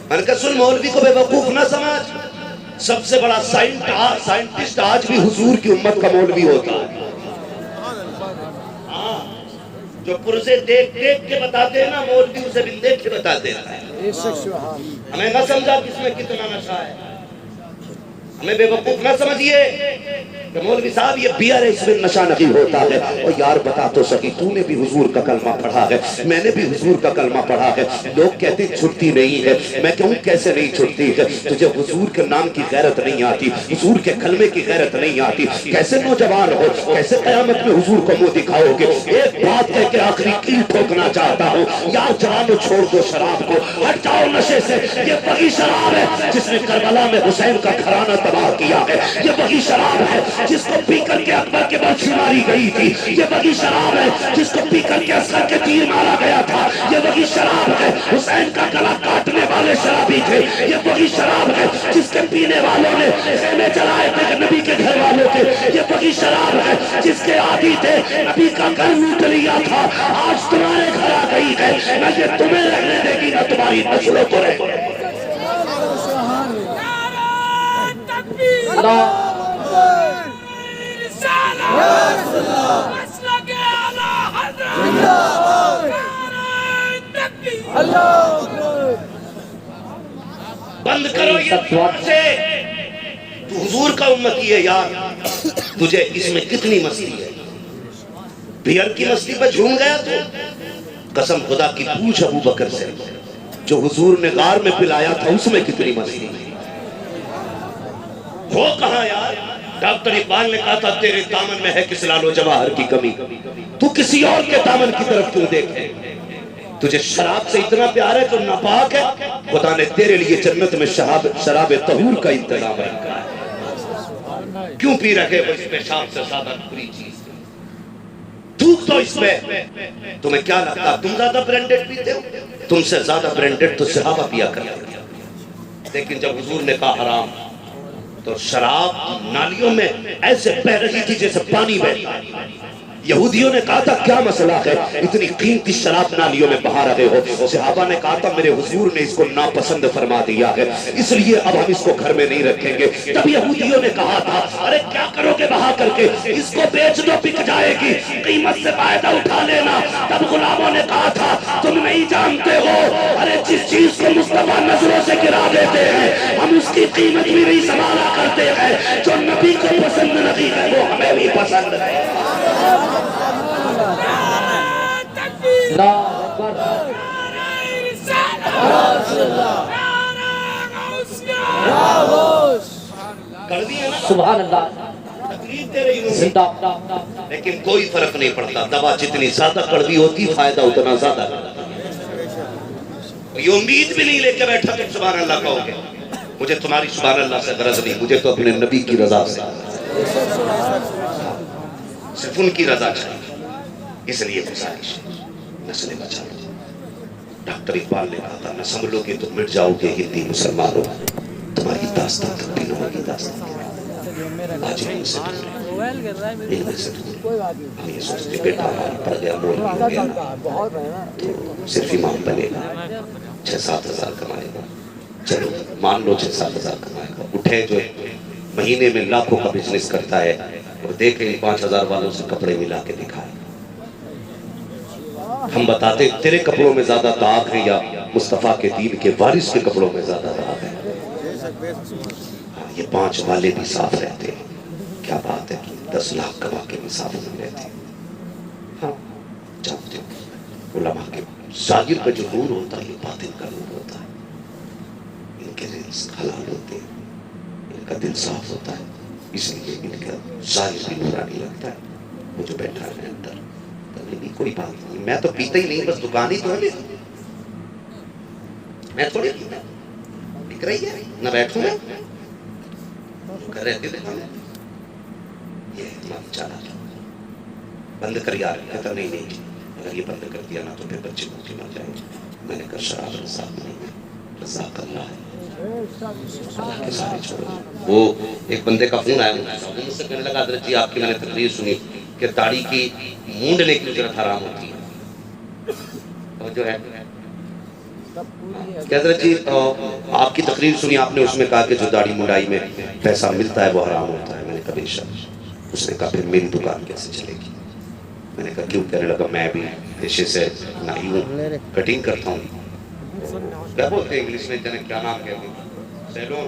میں نے کہا سن مولوی کو بے وقوف نہ سمجھ. سب سے بڑا سائنٹسٹ آج بھی حضور کی امت کا مولوی ہوتا ہے. جو پرزے دیکھ دیکھ کے بتاتے ہیں نا مولوی اسے بھی دیکھ کے بتاتے ہیں. ہمیں نہ سمجھا کس میں کتنا نشہ ہے. ہمیں بے وقوف نہ سمجھیے. کہ مولوی صاحب یہ بیئر ہے، اس میں نشہ نہیں ہوتا ہے. اور یار بتا تو سکی تو نے بھی حضور کا کلمہ پڑھا ہے، میں نے بھی حضور کا کلمہ پڑھا ہے. لوگ کہتے ہیں چھٹتی نہیں ہے. میں کہوں کیسے نہیں چھٹتی ہے؟ تجھے حضور کے نام کی غیرت نہیں آتی، حضور کے کلمے کی غیرت نہیں آتی. کیسے نوجوان ہو، کیسے قیامت میں حضور کو منہ دکھاؤ گے؟ ایک بات کہہ کے آخری کیل ٹھوکنا چاہتا ہوں، یار جوانو چھوڑ دو شراب کو، ہٹ جاؤ نشے سے. یہ وہی شراب ہے جس نے کربلا میں حسین کا گھرانہ تباہ کیا ہے. یہ وہی شراب ہے جس کو پی کر کے اکبر کے برچھی ماری گئی تھی. یہ وہی شراب ہے جس کو پی کر کے اصغر کے تیر مارا گیا تھا. یہ وہی شراب ہے، حسین کا گلا کاٹنے والے شرابی تھے. یہ وہی شراب ہے جس کے پینے والوں نے خیمے جلائے تھے نبی کے گھر والوں کے. یہ وہی شراب ہے جس کے عادی تھے نبی کا گھر لوٹ لیا تھا. آج تمہارے گھر آ گئی ہے، نہ یہ تمہیں رہنے دے گی نہ تمہاری نسلوں کو رہنے دے گی. بند کرو یہ سے. تو حضور کا امتی ہے یار، تجھے اس میں کتنی مستی ہے؟ بیئر کی مستی پہ جھوم گیا تو قسم خدا کی پوچھ ابو بکر سے، جو حضور نے غار میں پلایا تھا اس میں کتنی مستی ہو کہاں یار؟ ڈاکٹر اقبال نے کہا تھا تیرے دامن میں ہے کس لال و جواہر کی کمی، تو کسی اور کے دامن کی طرف کیوں دیکھے؟ تجھے شراب سے اتنا پیار ہے جو ناپاک ہے، خدا نے تیرے لیے جنت میں شراب طہور کا انتظام رکھا ہے. کیوں پی رکھے وہ اس پیشاب سے زیادہ بری چیز؟ تھوک تو اس میں. تمہیں کیا لگتا تم زیادہ برینڈڈ پیتے ہو؟ تم سے زیادہ برینڈڈ تو صحابہ پیا کرتے. لیکن جب حضور نے کہا حرام تو شراب نالیوں میں ایسے بہ رہی تھی جیسے پانی بہتا ہے. یہودیوں نے کہا تھا کیا مسئلہ ہے اتنی قیمتی شراب نالیوں میں بہا رہے ہو؟ صحابہ نے کہا تھا میرے حضور نے اس کو ناپسند فرما دیا ہے، اس لیے اب ہم اس کو گھر میں نہیں رکھیں گے. تب یہودیوں نے کہا تھا ارے کیا کرو گے بہا کر کے، اس کو بیچ دو بک جائے گی، قیمت سے فائدہ اٹھا لینا. تب غلاموں نے کہا تھا تم نہیں جانتے ہو، ارے جس چیز کو مصطفیٰ نظروں سے گرا دیتے ہیں ہم اس کی قیمت بھی نہیں سنبھالا کرتے ہیں. جو نبی کو پسند نہیں ہے وہ ہمیں بھی پسند ہے. سبحان اللہ. لیکن کوئی فرق نہیں پڑتا، دوا جتنی زیادہ کڑوی ہوتی فائدہ اتنا زیادہ. یہ امید بھی نہیں لے کے بیٹھا تم سبحان اللہ کہو گے. مجھے تمہاری سبحان اللہ سے غرض نہیں، مجھے تو اپنے نبی کی رضا سے، صرف ان کی رضا چاہیے. اس لیے گزارش نسلیں بچا لو. ڈاکٹر اقبال نے کہا تھا نہ سنبھلو گے تو مٹ جاؤ گے ہندی مسلمانوں، تمہاری داستان تک بھی نہ ہوگی داستان. آج ان سے دور ہم یہ سوچتے بیٹا ہمارا پڑ گیا مول ہو گیا تو صرف امام بنے گا، 6-7 ہزار کمائے گا. چلو مان لو 6-7 ہزار کمائے گا. اٹھے جو مہینے میں لاکھوں کا بزنس کرتا ہے اور دیکھیں 5 ہزار والوں سے کپڑے ملا کے دکھائے. ہم بتاتے تیرے کپڑوں میں زیادہ داغ ہے یا مصطفیٰ کے دین کے وارث کے کپڑوں میں زیادہ داغ ہے؟ یہ 5 والے بھی صاف رہتے ہیں. کیا بات ہے کہ 10 لاکھ کما کے بھی صاف نہیں رہتے. ہاں جانتے ہو علماء کے ظاہر کا جو نور ہوتا ہے یہ باطن کا نور ہوتا ہے. ان کے رزق حلال ہوتے ہیں، ان کا دل صاف ہوتا ہے، اس لیے ان کا ظاہر بھی نورانی لگتا ہے. وہ جو بیٹھا ہے اندر نہیں کوئی بات نہیں، میں تو پیتا ہی نہیں، بس دکان ہی تو ہے. میں تھوڑی پیتا بک رہی ہے نہ بیٹھوں میں گھر رہتے دکھانے. یہ مت چلا بند کر یار. کہتا نہیں نہیں اگر یہ بند کر دیا نا تو پھر بچے بھوکے مر جائیں گے. میں نے کہا شراب رزاق نہیں ہے، رزاق اللہ ہے، اللہ کے سارے چھوڑو. وہ ایک بندے کا فون آیا مجھ سے کہنے لگا حضرت جی آپ کی میں نے تقریر سنی کہ داڑھی کی مونڈنے کی اجرت حرام ہوتی ہے. اور جو ہے کہ حضرت جی آپ کی تقریر سنی آپ نے اس میں کہا کہ جو داڑھی منڈائی میں پیسہ ملتا ہے وہ حرام ہوتا ہے. میں نے کہا بے شک. اس نے کہا پھر میری دکان کیسے چلے گی؟ میں نے کہا کیوں؟ کہنے لگا میں بھی پیشے سے نائی ہوں، کٹنگ کرتا ہوں. کیا بولتے ہیں انگلش میں جانے کیا نام کہتے ہیں؟ سیلون.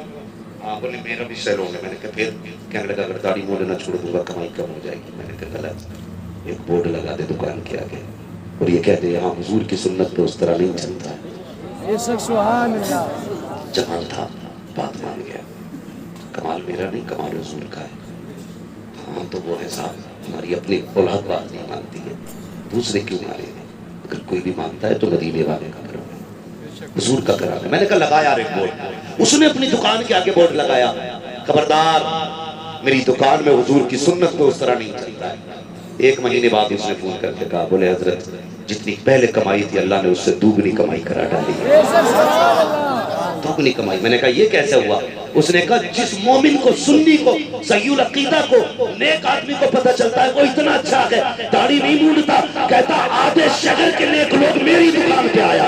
ہاں بولے میرا بھی سیلون ہے. میں نے کہا پھر کہنے لگا اگر داڑھی موڑے نہ چھوڑ دوں گا کمائی کم ہو جائے گی. میں نے کہا غلط. ایک بورڈ لگا دے دکان کے آگے اور یہ کہہ دے یہاں حضور کی سنت پہ اس طرح نہیں چلتا ہے. سبحان اللہ. جوان تھا بات مان گیا. کمال میرا نہیں کمال حضور کا ہے. ہاں تو وہ ہے صاحب ہماری اپنی اولاد بات نہیں مانتی ہے دوسرے کیوں مانیں گے. اگر کوئی بھی مانتا ہے تو مدینے والے کا کرو حضور کا کرا. میں نے کہا لگایا ایک بورڈ. اس نے اپنی دکان کے آگے بورڈ لگایا خبردار میری دکان میں حضور کی سنت کو اس طرح نہیں چلتا ہے. 1 مہینے بعد اس نے فون کر کے کہا بولے حضرت جتنی پہلے کمائی تھی اللہ نے اس سے دوگنی کمائی کرا ڈالی. دوگنی کمائی. میں نے کہا یہ کیسے ہوا؟ اس نے کہا جس مومن کو سنی کو صحیح العقیدہ کو نیک آدمی کو پتہ چلتا ہے وہ اتنا اچھا ہے داڑھی نہیں مونڈتا کہتا آدھے شہر کے نیک لوگ میری دکان پہ آیا.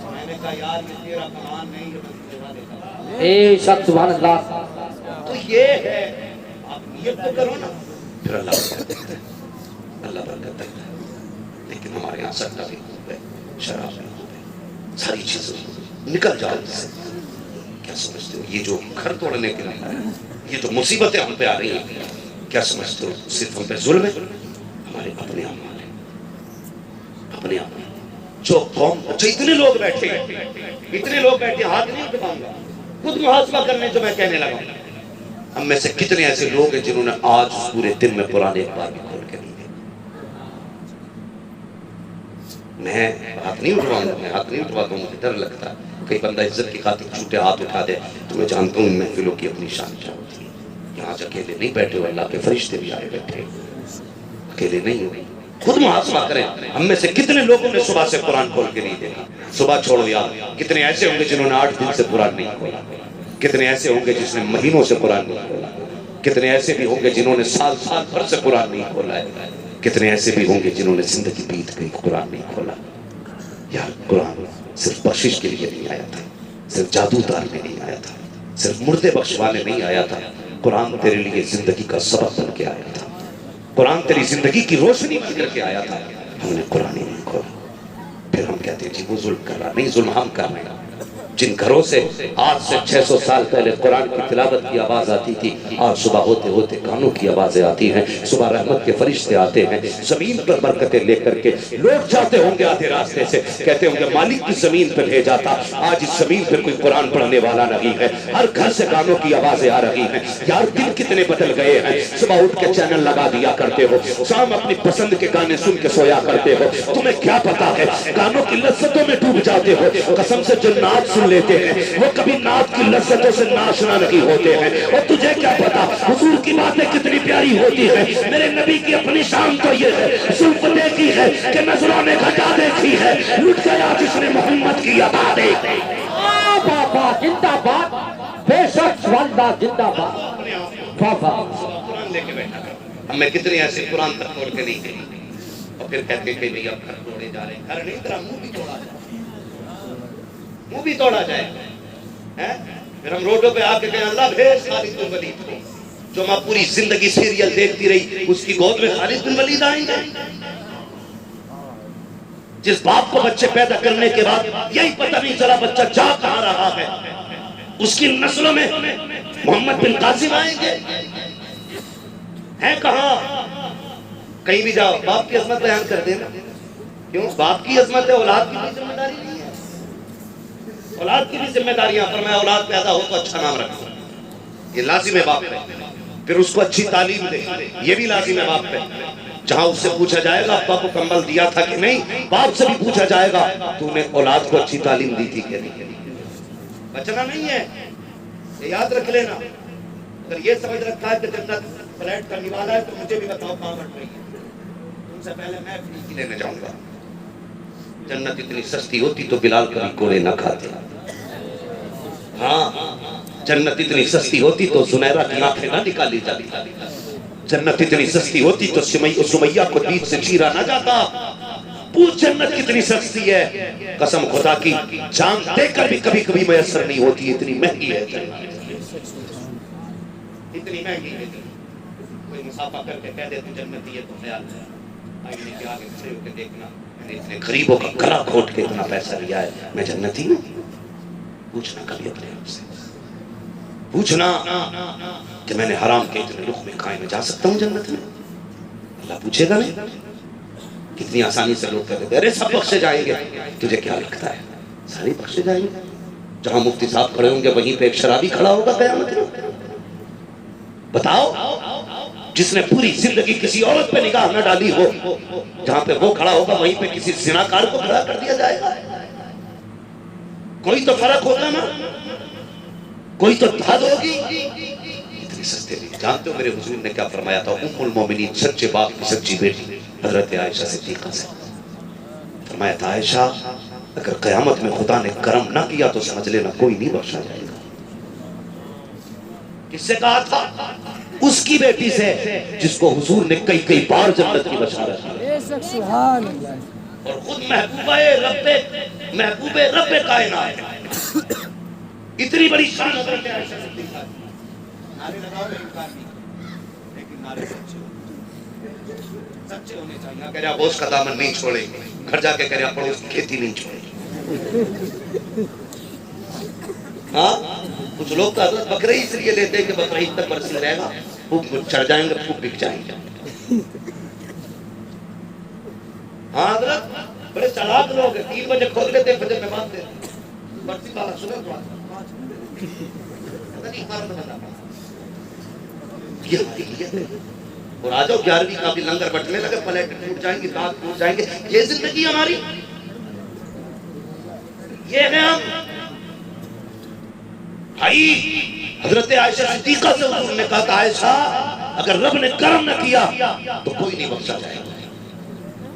میں نے کہا یار یہ تیرا کمان نہیں اے شخص سبحان اللہ. تو یہ ہے آپ نیت تو کرو نا پھر اللہ برکت دیتا ہے. اللہ برکت دیتا ہے. لیکن ہمارے یہاں سٹا بھی خوب ہے شراب بھی خوب ہے ساری چیزیں نکل جاؤ اس سے. کیا سمجھتے ہو یہ جو گھر توڑنے کے لیے یہ جو مصیبتیں ہم پہ آ رہی ہیں کیا سمجھتے ہو صرف ہم پہ ظلم ہے؟ ہمارے اپنے اعمال ہیں اپنے اعمال. جو قوم اچھا اتنے لوگ بیٹھے ہاتھ نہیں اٹھاؤں گا خود محاسبہ کرنے جو میں کہنے لگا. ہم میں سے کتنے ایسے لوگ ہیں جنہوں نے آج پورے دن میں قرآن ایک بار بھی کھول کے نہیں دیکھا. میں ہاتھ نہیں اٹھواؤں گا. میں ہاتھ نہیں اٹھواتا ہوں. مجھے ڈر لگتا ہے کئی بندہ عزت کی خاطر جھوٹے ہاتھ اٹھا دے تو میں جانتا ہوں ان محفلوں کی اپنی شان کیا ہوتی ہے. یہاں سے اکیلے نہیں بیٹھے ہو اللہ کے فرشتے بھی آئے بیٹھے اکیلے نہیں ہو. خود محاسبہ کریں. ہم میں سے کتنے لوگوں نے صبح سے قرآن کھول کے نہیں دیکھا. صبح چھوڑو یار کتنے ایسے ہوں گے جنہوں نے 8 دن سے قرآن نہیں کھولا. کتنے ایسے ہوں گے جس نے مہینوں سے قرآن نہیں کھولا. کتنے ایسے بھی ہوں گے جنہوں نے سال بھر سے قرآن نہیں کھولا ہے. کتنے ایسے بھی ہوں گے جنہوں نے زندگی بیت گئی قرآن نہیں کھولا. یار قرآن صرف بخشش کے لیے نہیں آیا تھا صرف جادو اتارنے نہیں آیا تھا صرف مردے بخشوانے نہیں آیا تھا. قرآن تیرے لیے زندگی کا سبب بن کے آیا تھا. قرآن تیری زندگی کی روشنی بن کر کے آیا تھا. ہم نے قرآن ہی نہیں کھولا. پھر ہم کہتے ہیں جی وہ ظلم کر رہا. نہیں ظلم ہم کر رہے ہیں. جن گھروں سے آج سے 600 سال پہلے قرآن کی تلاوت کی آواز آتی تھی آج صبح ہوتے ہوتے کانوں کی آوازیں آتی ہیں. صبح رحمت کے فرشتے آتے ہیں زمین پر برکتیں لے کر کے. لوگ جاتے ہوں گے آدھے راستے سے کہتے ہوں گے مالک کی زمین پہ لے جاتا. آج اس زمین پہ کوئی قرآن پڑھنے والا نہیں ہے. ہر گھر سے گانوں کی آوازیں آ رہی ہیں. یار دن کتنے بدل گئے ہیں. صبح اٹھ کے چینل لگا دیا کرتے ہو شام اپنی پسند کے گانے سن کے سویا کرتے ہو. تمہیں کیا پتا ہے گانوں کی لذتوں میں ڈوب جاتے ہو. قسم سے جو نعت سن لیتے ہیں وہ کبھی نعت کی لذتوں سے ناشنا نہیں ہوتے ہیں. اور تجھے کیا پتا حضور کی باتیں کتنی پیاری ہوتی ہیں. میرے نبی کی اپنی شان تو یہ ہے سلف دیکھی ہے کہ نظروں نے گھٹا دیکھی ہے. لٹ گیا جس نے محمد کی ادا دیکھی. بابا زندہ باد. بے شک والدہ زندہ باد. بابا قرآن لے کے بیٹھا کر. ہم میں کتنے ایسے قرآن تک کھول کے نہیں گئے اور پھر کہتے ہیں کہ بھئی اب گھر توڑے جا رہے ہیں. گھر نہیں تیرا منہ بھی توڑا جائے منہ بھی توڑا جائے. پھر ہم روڈوں پہ آ کے کہیں اللہ بھیج خالد بن ولید کو. جو ماں پوری زندگی سیریل دیکھتی رہی اس کی گود میں خالد بن ولید آئیں گے. جس باپ کو بچے پیدا کرنے کے بعد یہی پتہ نہیں چلا بچہ جا کہاں رہا ہے اس کی نسلوں میں محمد بن قاسم آئیں گے. ہیں کہاں؟ کہیں بھی جاؤ باپ کی عظمت بیان کر دینا. کیوں؟ باپ کی عظمت ہے اولاد کی بھی ذمہ داری نہیں ہے. اولاد کی بھی ذمہ داریاں. فرمایا اولاد پیدا ہو تو اچھا نام رکھو یہ لازم ہے باپ پہ. پھر اس کو اچھی تعلیم دے یہ بھی لازم ہے باپ پہ. جہاں اس سے پوچھا جائے گا ابا کو کمبل دیا تھا کہ نہیں باپ سے بھی پوچھا جائے گا تو نے اولاد کو اچھی تعلیم دی تھی کہ نہیں. بچنا نہیں ہے یہ یاد رکھ لینا. اگر یہ سمجھ رکھا ہے کہ جنت فلیٹ کرنے والا ہے تو مجھے بھی بتاؤ کہاں بٹ رہی ہے. تم سے پہلے میں فری کی لینے جاؤں گا. جنت اتنی سستی ہوتی تو بلال کبھی کوڑے نہ کھاتے. ہاں جنت اتنی سستی ہوتی تو زنیرہ کی آنکھیں نہ نکالی جاتی. جنت اتنی سستی ہوتی تو سمیہ کو بیچ سے چیرا نہ جاتا. پوچھ جنت کتنی سستی ہے. قسم خدا کی جان دے کر بھی کبھی کبھی میسر نہیں ہوتی. اتنی مہنگی ہے اتنی مہنگی ہے. کوئی مسافہ کر کے کہہ دے تو جنتی ہے تو خیال ہے آئینے کے آگے کھڑے ہو کے دیکھنا میں نے اتنے غریبوں کا گلا گھونٹ کے اتنا پیسہ لیا ہے میں جنتی ہوں. پوچھنا کبھی اپنے آپ سے. پوچھنا کہ میں نے حرام کے اتنے لقمے کھائے میں جا سکتا ہوں جنت میں؟ اللہ پوچھے گا نہیں؟ کتنی آسانی سے لوگ کہتے ہیں ارے سب بخشے جائیں گے، تجھے کیا لگتا ہے سارے بخشے جائیں گے؟ جہاں مفتی صاحب کھڑے ہوں گے وہیں پہ ایک شرابی کھڑا ہوگا قیامت میں؟ بتاؤ، جس نے پوری زندگی کسی عورت پہ نگاہ نہ ڈالی ہو، جہاں پہ وہ کھڑا ہوگا وہیں پہ کسی زناکار کو کھڑا کر دیا جائے گا؟ کوئی تو فرق ہوگا نا، کوئی تو حد ہوگی۔ اتنے سستے نہیں جانتے ہو میرے حضور نے کیا فرمایا تھا؟ ام المومنین سچے باپ کی سچی بیٹی حضرت عائشہ صدیقہ سے فرمایا تھا، عائشہ اگر قیامت میں خدا نے کرم نہ کیا تو سمجھ لینا کوئی نہیں بخشا جائے گا۔ کس سے کہا تھا؟ اس کی بیٹی سے جس کو حضور نے کئی کئی بار جنت کی بشارت دی، اور خود محبوب رب کائنات، اتنی بڑی شان حضرت عائشہ صدیقہ۔ نعرے لگاؤ میں انکار نہیں، لیکن نعرے سچے ہونے چاہیے۔ کہہ رہا بوس کا دامن نہیں چھوڑیں گے، گھر جا کے کہہ رہا پڑوس کی کھیتی نہیں چھوڑیں گے۔ ہاں کچھ لوگ تو حضرت بکرے اس لیے لیتے ہیں کہ بکرہ عید تک برسل رہے گا، خوب چڑھ جائیں گے، خوب بک جائیں گے۔ ہاں حضرت بڑے چلاک لوگ ہیں، 3 بجے کھول لیتے ہیں، فجر میں باندھ دیتے ہیں۔ برسی والا سنیں تو اور آ جاؤ 11ویں کا بھی لنگر بٹنے لگے، پلیٹ ٹوٹ جائیں گے، دانت ٹوٹ جائیں گے۔ یہ زندگی ہماری، یہ ہے ہم۔ بھائی حضرت عائشہ صدیقہ سے حضور نے کہا تھا، عائشہ اگر رب نے کرم نہ کیا تو کوئی نہیں بخشا جائے گا۔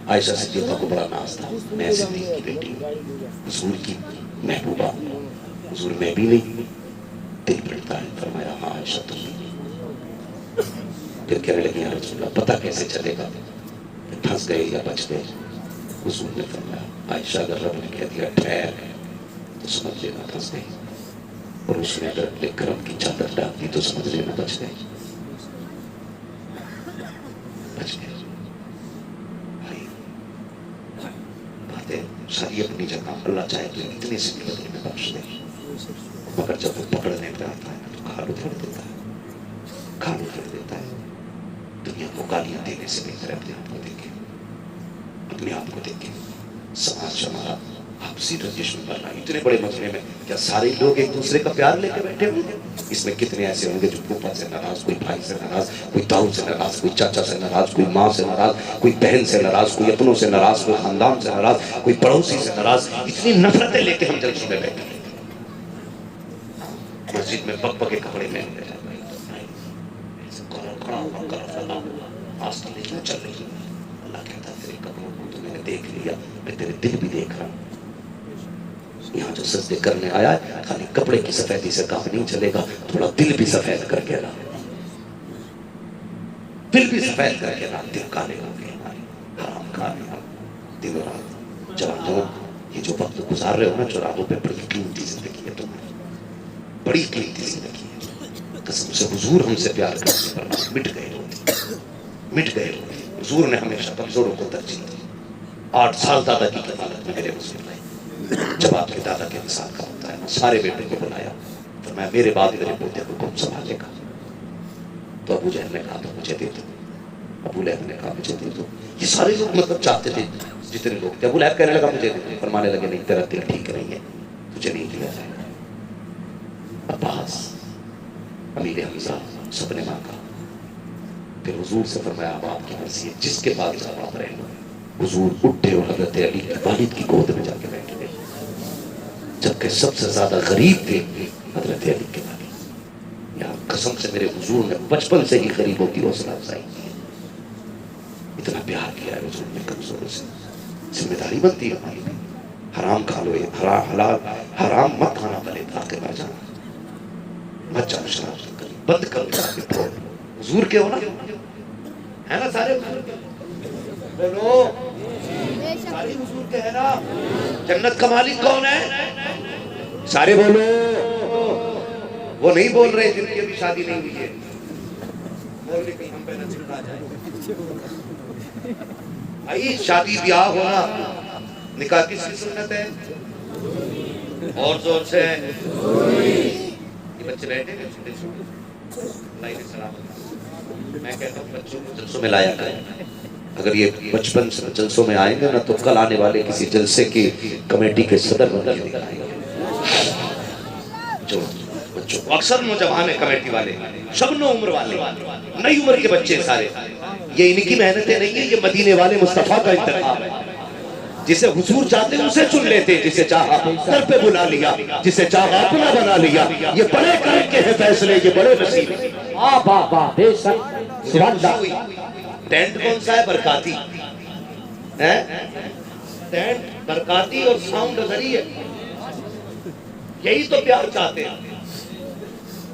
عائشہ صدیقہ کو بڑا ناز تھا، میں صدیق کی بیٹی، حضور کی محبوبہ، حضور میں بھی نہیں، دل پڑتا ہے۔ فرمایا ہاں عائشہ تم بھی۔ پھر کہنے لگی یا رسول اللہ پتہ کیسے چلے گا کہ پھنس گئے یا بچ گئے؟ حضور نے فرمایا عائشہ اگر رب نے کہہ دیا ٹھہر تو سمجھ لینا پھنس گئی، اور اس نے اگر اپنے کرم کی چادر ڈال دی تو سمجھ لینا بچ گئے، بچ گئے۔ بھائی باتیں ساری اپنی جگہ، اللہ چاہے تو اتنی سی بدلے میں بخش دے، مگر جب وہ پکڑنے پہ آتا ہے تو کھال اٹھڑ دیتا ہے، کھال اٹھڑ دیتا ہے۔ دنیا کو گالیاں دینے سے بہتر ہے اپنے آپ کو دیکھیں، اپنے آپ کو دیکھیں۔ سماج ہمارا آپسی رنجش میں بڑھ رہا ہے، اتنے بڑے مسئلے میں کیا سارے لوگ ایک دوسرے کا پیار لے کے بیٹھے ہوئے ہیں؟ اس میں کتنے ایسے ہوں گے جو پھوپھا سے ناراض، کوئی بھائی سے ناراض، کوئی تاؤ سے ناراض، کوئی چاچا سے ناراض، کوئی ماں سے ناراض، کوئی بہن سے ناراض، کوئی اپنوں سے ناراض، کوئی خاندان سے ناراض، کوئی پڑوسی سے ناراض۔ اتنی نفرتیں لے کے ہم جلسوں میں بیٹھے ہیں، مسجد میں بک بکے کپڑے میں آستہ نہیں چل رہی ہے۔ اللہ کہتا ہے تیرے کپڑوں کو تو میں نے دیکھ لیا، میں تیرے دل بھی دیکھ رہا ہوں۔ یہاں جو سجدے کرنے آیا ہے خالی کپڑے کی سفیدی سے کام نہیں چلے گا، تھوڑا دل بھی سفید کر کے رہا، دل بھی سفید کر کے رہا۔ دل کالے ہو گئے ہمارے، حرام کھا رہے ہم دن رات۔ جوانوں یہ جو وقت گزار رہے ہو نا چوراہوں پہ، بڑی قیمتی زندگی ہے تمہاری، بڑی قیمتی زندگی ہے۔ قسم سے حضور ہم سے پیار کرنے پر مٹ گئے ہوتے، مٹ گئے ہوتے۔ حضور نے ہمیشہ کمزوروں کو ترجیح دی۔ 8 سال دادا کی کفالت میں میرے حضور رہے، جب آپ کے دادا کے انسان کا ہوتا ہے، سارے بیٹوں کو بلایا، فرمایا میرے بعد میرے پوتے کو کون سنبھالے گا؟ تو ابو جہل نے کہا تو مجھے دے دو، ابو لہب نے کہا مجھے دے دو۔ یہ سارے لوگ مطلب چاہتے تھے، جتنے لوگ تھے۔ ابو لہب کہنے لگا مجھے دے دو، فرمانے لگے نہیں تیرا دل ٹھیک نہیں ہے، تجھے نہیں دیا جائے گا۔ عباس، امیر حمزہ سب نے مانگا، پھر حضور سے فرمایا اب آپ کی مرضی ہے، جس کے بعد جب آپ رہے گا۔ حضور اٹھے اور حضرت علی کے والد کی گود میں جا کے بیٹھ گئے، جبکہ سب سے زیادہ غریب تھے حضرت علی کے والد۔ یہاں قسم سے میرے حضور نے بچپن سے ہی غریبوں کی حوصلہ افزائی کی ہے، اتنا پیار کیا ہے حضور نے کمزوروں سے۔ ذمہ داری بنتی ہے ہماری، حرام کھا لو، حلال حرام مت کھانا پڑے تھا کے بعد جانا، مت جانا شراب بند کرو جا کے پھوڑ۔ حضور کے ہو نا، ہے نا سارے حضور کے، بولو سارے حضور کے ہے نا۔ جنت کا مالک کون ہے؟ سارے بولو۔ وہ نہیں بول رہے جن کی ابھی شادی نہیں ہوئی ہے، بولنے کہیں ہم پہ نہ چڑھا جائے۔ بھائی شادی بیاہ ہونا، نکاح کس کی سنت ہے؟ اور زور سے یہ بچے بیٹھے ہیں میں کہتا ہوں بچوں کو جلسوں میں لایا کریں. اگر یہ بچپن سے جلسوں میں آئیں گے نا تو کل آنے والے کسی جلسے کی کمیٹی کے صدر بن کے دکھائیں گے. جو بچوں اکثر نوجوان ہیں کمیٹی والے، شبنو عمر والے، نئی عمر کے بچے سارے. یہ ان کی محنتیں نہیں ہیں، یہ مدینے والے مصطفیٰ کا انتخاب ہے. جسے حضور چاہتے اسے چن لیتے، جسے چاہا در پہ بلا لیا، جسے چاہا اپنا بنا لیا. یہ بڑے کرم کے ہیں فیصلے، یہ بڑے نصیب ہیں. بابا بے شک سوالدہ. ٹینٹ کون سا ہے؟ برکاتی. ٹینٹ برکاتی اور ساؤنڈ ذریعے. یہی تو پیار چاہتے ہیں،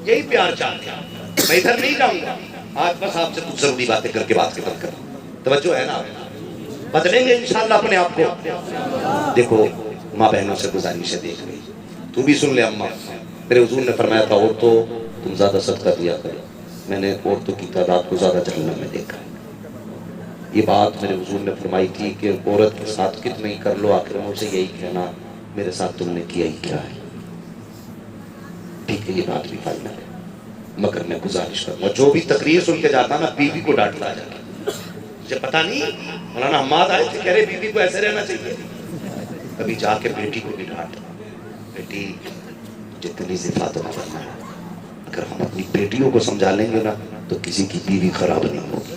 یہی پیار چاہتے ہیں. میں ادھر نہیں جاؤں گا آج، بس آپ سے کچھ ضروری باتیں کر کے بات ختم کروں. توجہ ہے نا؟ بدلیں گے انشاءاللہ اپنے آپ کو. دیکھو ماں بہنوں سے گزارش ہے، دیکھ گئی تو بھی سن لے. اماں میرے حضور نے فرمایا تھا عورتوں تم زیادہ صدقہ دیا کرو. میں نے عورتوں کی تعداد کو زیادہ جہنم میں دیکھا ہے. یہ بات میرے حضور نے فرمائی تھی کہ عورت کے ساتھ کتنے ہی کر لو، آخر مجھ سے یہی کہنا میرے ساتھ تم نے کیا ہی کیا ہے. ٹھیک ہے یہ بات بھی فائدہ ہے، مگر میں گزارش کروں گا جو بھی تقریر سن کے جاتا نا بیوی کو ڈانٹتا جا کے. مجھے پتا نہیں مولانا حماد آئے تھے کہہ رہے بیوی کو ایسے رہنا چاہیے. کبھی جا کے بیٹی کو بھی ڈانٹ، بیٹی جتنی زفات نہ کرنا ہے. اگر ہم اپنی بیٹیوں کو سمجھا لیں گے نا تو کسی کی بیوی خراب نہیں ہوگی،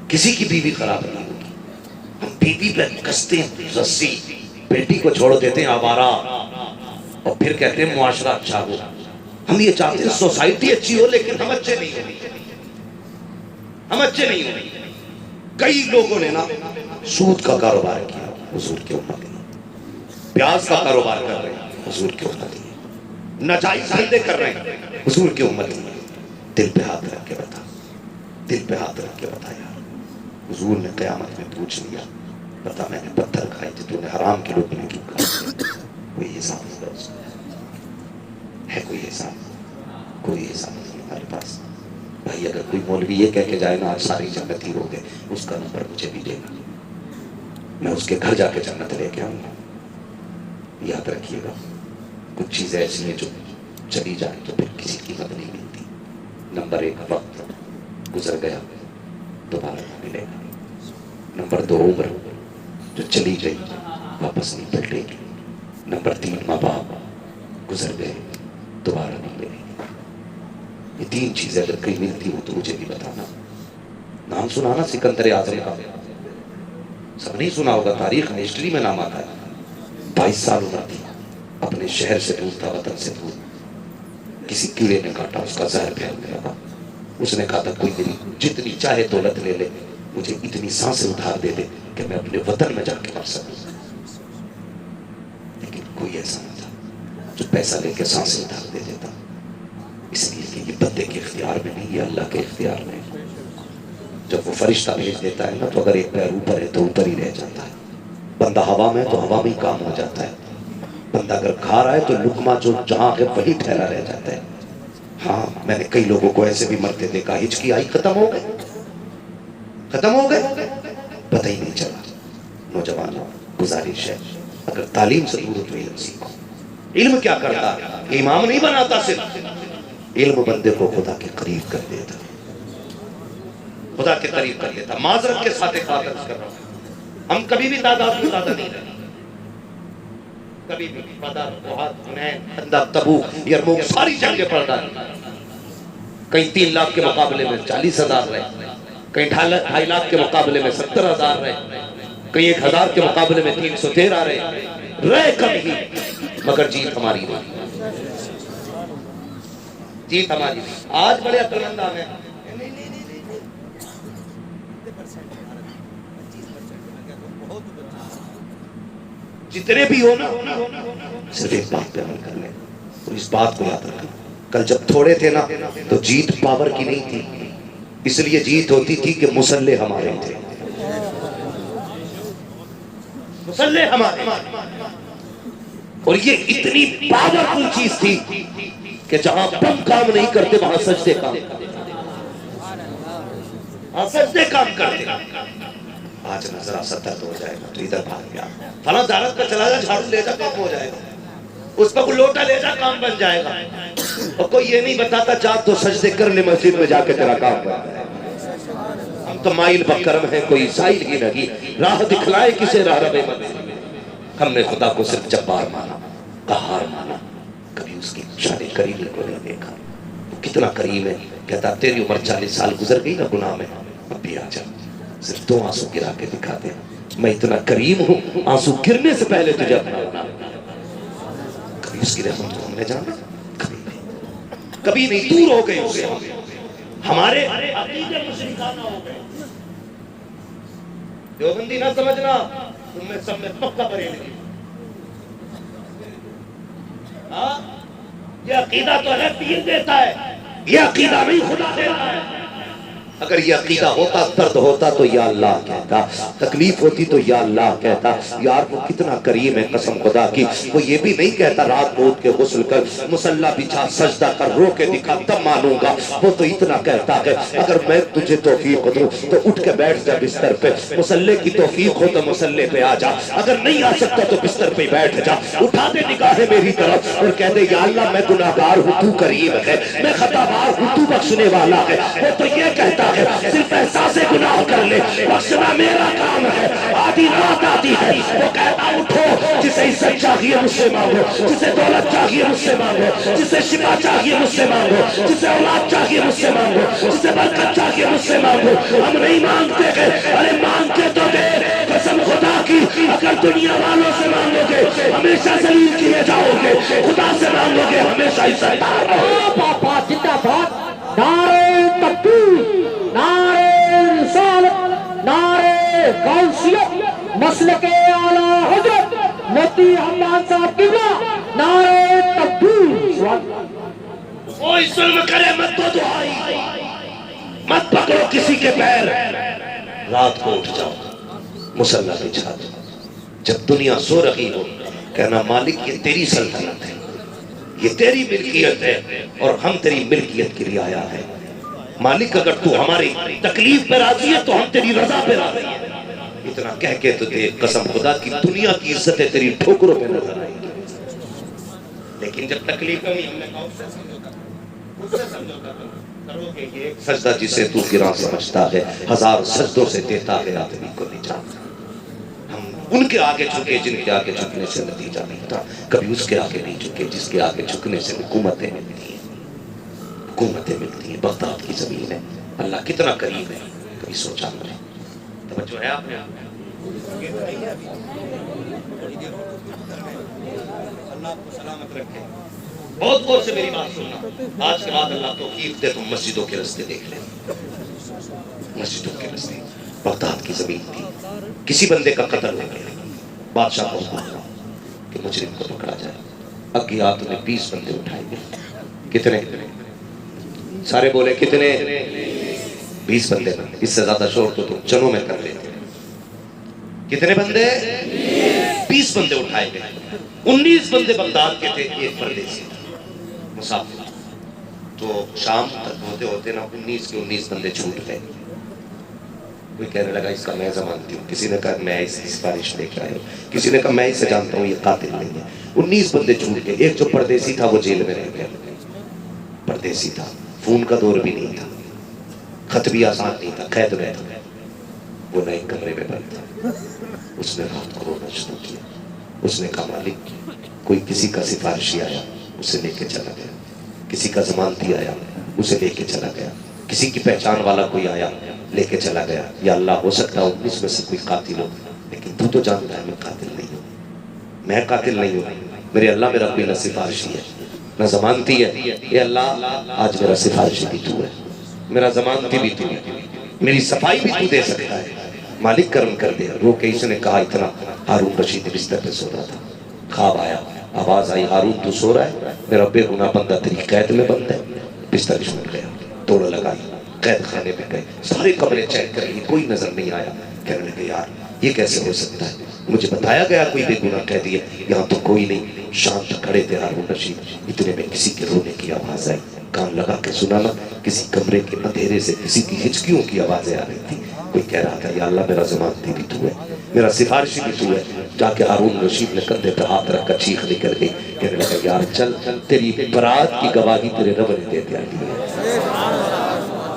کسی کی بیوی خراب نہیں ہوگی. ہم بیوی پہ کستے ہیں رسی، بیٹی کو چھوڑ دیتے ہیں آوارہ اور پھر کہتے ہیں معاشرہ اچھا ہو. ہم یہ چاہتے ہیں سوسائٹی اچھی ہو لیکن ہم اچھے نہیں ہوں، ہم اچھے نہیں ہوں. کئی لوگوں نے نا سود کا کاروبار کیا حضور کی امت نے، پیاز کا کاروبار کر رہے ہیں حضور کی امت نے، ناجائز دھندے کر رہے ہیں حضور کی امت نے. دل پہ ہاتھ رکھ کے بتا، دل پہ ہاتھ رکھ کے بتا یار. حضور نے قیامت میں پوچھ لیا بتا میں نے پتھر کھائے تھے تو نے حرام کے لقمے کیوں کھائے؟ کوئی حساب نہیں ہے، کوئی حساب، کوئی حساب نہیں ہمارے پاس. بھائی اگر کوئی مولوی یہ کہہ کے جائے نا آج ساری جنتی ہو گئے، اس کا نمبر مجھے بھی دے گا، میں اس کے گھر جا کے جنت لے کے آؤں گا. یاد رکھیے گا کچھ چیزیں ایسی ہیں جو چلی جائیں تو پھر کسی قیمت نہیں ملتی. نمبر 1 وقت گزر گیا دوبارہ نہ ملے گا. نمبر 2 عمر جو چلی گئی واپس نہیں پلٹے گی. نمبر 3 ماں باپ گزر گئے دوبارہ نہیں ملے گی. یہ 3 چیزیں اگر کہیں ملتی ہو تو مجھے بھی بتانا. نام سنا نا سکندر اعظم کا؟ سب نہیں سنا ہوگا، تاریخ میں ہسٹری میں نام آتا ہے. 22 سال عمر تھی، اپنے شہر سے دور تھا، وطن سے دور. کسی کیڑے نے کاٹا، اس کا زہر پھیلنے لگا. اس نے کہا تھا کوئی میری جتنی چاہے دولت لے لے، مجھے اتنی سانسیں ادھار دے دے کہ میں اپنے وطن میں جا کے مر سکوں. لیکن کوئی ایسا نہ تھا جو پیسہ لے کے سانسیں ادھار دے دیتا، اس لیے کہ یہ بندے کے اختیار میں نہیں، یہ اللہ کے اختیار میں. جب وہ فرشتہ بھیج دیتا ہے نا تو اگر ایک پیر اوپر ہے تو اوپر ہی رہ جاتا ہے. بندہ ہوا میں تو ہوا میں ہی کام ہو جاتا ہے. بندہ اگر کھا رہا ہے تو لقمہ جو جہاں ہے وہی ٹھہرا رہ جاتا ہے. ہاں میں نے کئی لوگوں کو ایسے بھی مرتے دیکھا، ہچکی آئی ختم ہو گئے، ختم ہو گئے، پتہ ہی نہیں چلا. نوجوانوں گزارش ہے اگر تعلیم سے دور ہو تو علم سیکھو. علم کیا کرتا؟ امام نہیں بناتا، صرف علم بندے کو خدا کے قریب کر دیتا، خدا کے قریب کر دیتا. معذرت کے ساتھ ایک بات عرض کر رہا ہوں، ہم کبھی بھی تعداد میں زیادہ نہیں رہے، کبھی بھی. بدر، احد، حنین، خندق، تبوک، یرموک ساری جنگیں پڑھ ڈالی. کہیں 3 لاکھ کے مقابلے میں 40,000 رہے، کہیں 2.5 لاکھ کے مقابلے میں 70,000 رہے، کہیں 1,000 کے مقابلے میں 313 رہے کم ہی، مگر جیت ہماری نہیں، جیت ہماری نہیں. آج بڑے عقلمند آ گئے، جتنے بھی ہو نا صرف ایک بات پہ عمل کر لیں اور اس بات کو یاد رکھنا. کل جب تھوڑے تھے نا تو جیت پاور کی نہیں تھی، اس لیے جیت ہوتی تھی کہ مسلح ہمارے تھے، مسلح ہمارے. اور یہ اتنی پاورفل چیز تھی کہ جہاں بم کام نہیں کرتے وہاں سجدے کام کرتے، وہاں سجدے کام کرتے. آج نظر آ سکتا تو ہو جائے گا تو ادھر بھاگ گیا، فلاں دارت پہ چلا جا، جھاڑو لے جا، کام ہو جائے گا. اس پر لوٹا لے جا کام بن جائے گا، اور کوئی یہ نہیں بتاتا جا تو سجدے کر لے مسجد میں جا کے تیرا کام بن جائے گا۔ ہم تو مائل بکرم ہیں، کوئی سائل ہی نہیں، راہ دکھلائے کسے راہ رب منزل۔ ہم نے خدا کو صرف جبار مانا، قہار مانا، کبھی اس کی شان کریمی کو نہیں دیکھا۔ وہ کتنا کریم ہے، کہتا تیری عمر 40 سال گزر گئی نا گناہ میں، اب بھی آ جا، صرف 2 آنسو گرا کے دکھا دے، میں اتنا کریم ہوں، آنسو گرنے سے پہلے تجھے اپنا بنا۔ کبھی اس کی رحمت کو ہم نے جانا، کبھی نہیں، دور ہو گئے اس سے، ہمارے عقیدے مشرکانہ ہو گئے۔ دیوبندی نہ سمجھنا، تم میں سب میں پکا بریلوی۔ یہ عقیدہ تو ہے پیر دیتا ہے، یہ عقیدہ نہیں خدا دیتا ہے۔ اگر یہ عقیدہ ہوتا، درد ہوتا تو یا اللہ کہتا، تکلیف ہوتی تو یا اللہ کہتا۔ یار وہ کتنا کریم ہے قسم خدا کی، وہ یہ بھی نہیں کہتا رات کو اٹھ کے غسل کر، مصلی بچھا سجدہ کر، رو کے دکھا تب مانوں گا۔ وہ تو اتنا کہتا ہے اگر میں تجھے توفیق دوں تو اٹھ کے بیٹھ جا بستر پہ، مصلی کی توفیق ہو تو مصلی پہ آ جا، اگر نہیں آ سکتا تو بستر پہ بیٹھ جا، اٹھا دے نگاہیں میری طرف اور کہہ دے یا اللہ میں گناہگار ہوں، تو کریم ہے، میں خطا بار ہوں، تو بخشنے والا ہے۔ وہ تو یہ کہتا ہے صرف احساس گناہ کر لے، بخشنا میرا کام ہے۔ آدھی رات آتی ہے، وہ کہتا اٹھو، جسے عزت چاہیے مجھ سے مانگو، جسے دولت چاہیے مجھ سے مانگو، جسے شفا چاہیے مجھ سے مانگو، جسے اولاد چاہیے مجھ سے مانگو، جسے برکت چاہیے مجھ سے مانگو۔ ہم نہیں مانگتے ہیں، ارے مانگ کے تو دے، قسم خدا کی اگر دنیا والوں سے مانگو گے ہمیشہ ذلیل کیے جاؤ گے، خدا سے مانگو گے ہمیشہ عزت دار رہو۔ پاپا زندہ باد، نعرہ تکبیر، نعرہ رسالت، نعرہ غوثیت، مسلک اعلیٰ حضرت مفتی حمدان صاحب قبلہ، نعرہ تکبیر۔ کوئی ظلم کرے مت دو دعائی، مت پکڑو کسی کے پیر، رات کو اٹھ جاؤ مصلی بچھا دو، جب دنیا سو رہی ہو کہنا مالک یہ تیری سلطنت ہے، یہ تیری ملکیت ہے اور ہم تیری ملکیت کے لیے آیا ہے۔ مالک اگر تو ہماری تکلیف پہ راضی ہے تو ہم تیری رضا پہ راضی ہیں۔ اتنا کہہ کے تو دے، قسم خدا کی دنیا کی عزتیں تیری ٹھوکروں پہ نظر آئیں گی، لیکن جب تکلیف ہوئی ہم نے کہا اس سے سمجھوتا کرو گے، یہ ایک سجدہ جسے تو گراں سمجھتا ہے 1000 سجدوں سے دیتا ہے آدمی کو نجات۔ ہم ان کے آگے جھکے جن کے آگے جھکنے سے نتیجہ نہیں تھا، کبھی اس کے آگے نہیں جھکے جس کے آگے جھکنے سے حکومتیں ملتی ہیں، حکومتیں ملتی ہیں۔ بغداد کی زمین ہے، اللہ کتنا قریب ہے، کبھی سوچا نہیں۔ توجہ ہے آپ نے؟ اللہ آپ کو سلامت رکھے۔ بہت غور سے میری بات سننا، آج کے بعد اللہ توفیق دے تم مسجدوں کے رستے دیکھ لیں، مسجدوں کے رستے۔ بغداد کی زمین تھی، کسی بندے کا قتل ہو گیا، بادشاہ کو حکم کہ مجرم کو پکڑا جائے، اگیات نے 20 بندے اٹھائے گئے۔ کتنے؟ سارے بولے کتنے؟ 20 بندے بندے، اس سے زیادہ شور تو تم چنوں میں کر لیتے۔ کتنے بندے؟ 20 بندے اٹھائے گئے، 19 بندے بغداد کے تھے، ایک پردیسی مسافر۔ تو شام تک ہوتے ہوتے نا 19 کے 19 بندے چھوٹ گئے۔ کوئی کہنے لگا اس کا میں زمانتی ہوں، کسی نے کہا میں اس کی سفارش لے کے آیا ہوں، کسی نے کہا میں اسے جانتا ہوں یہ قاتل نہیں ہے۔ 19 بندے چھوٹ گئے، ایک جو پردیسی تھا وہ جیل میں رہ گیا، پردیسی تھا، فون کا دور بھی نہیں تھا، خط بھی آسان نہیں تھا، قید میں تھا، وہ نئے کمرے میں بند تھا۔ اس نے رات کو رونا شروع کیا، اس نے کہا مالک کوئی کسی کا سفارشی آیا اسے لے کے چلا گیا، کسی کا ضمانتی آیا اسے لے کے چلا گیا، کسی کی پہچان والا کوئی آیا لے کے چلا گیا۔ یا اللہ ہو سکتا ہے 19 میں سے کوئی قاتل ہو، لیکن تو تو جانتا ہے میں قاتل نہیں ہوں، میں قاتل نہیں ہوں، میرے اللہ میرا کوئی نہ سفارشی ہے نہ ضمانتی ہے۔ اے اللہ آج میرا سفارشی بھی تو ہے، میرا ضمانتی بھی تو ہے، میری صفائی بھی تو دے سکتا ہے، مالک کرم کر دے۔ رو کے اس نے کہا اتنا، ہارون رشید بستر پہ سو رہا تھا، خواب آیا، آواز آئی ہارون تو سو رہا ہے، میرا بے گناہ بندہ تیری قید میں بند ہے۔ بستر چھوٹ گیا، توڑ لگائی، قید خانے میں گئے، سارے کمرے چیک کر لیے، کوئی نظر نہیں آیا۔ کہنے لگے یار یہ کیسے ہو سکتا ہے، مجھے بتایا گیا کوئی بے گناہ قیدی ہے، یہاں تو کوئی نہیں۔ شام تک کھڑے تھے ہارون رشید، اتنے میں کسی کے رونے کی آواز آئی، کان لگا کے سنا نا، کسی کمرے کے اندھیرے سے کسی کی ہچکیوں کی آوازیں آ رہی تھی۔ کوئی کہہ رہا تھا یا اللہ میرا ضمانتی بھی تو ہے، میرا سفارشی بھی تو ہے۔ جا کے ہارون رشید نے کندھے پہ ہاتھ رکھ کر چیخ نکل گئی کہنے لگا یار چل تیری برات کی گواہی تیرے رب نے دے دیا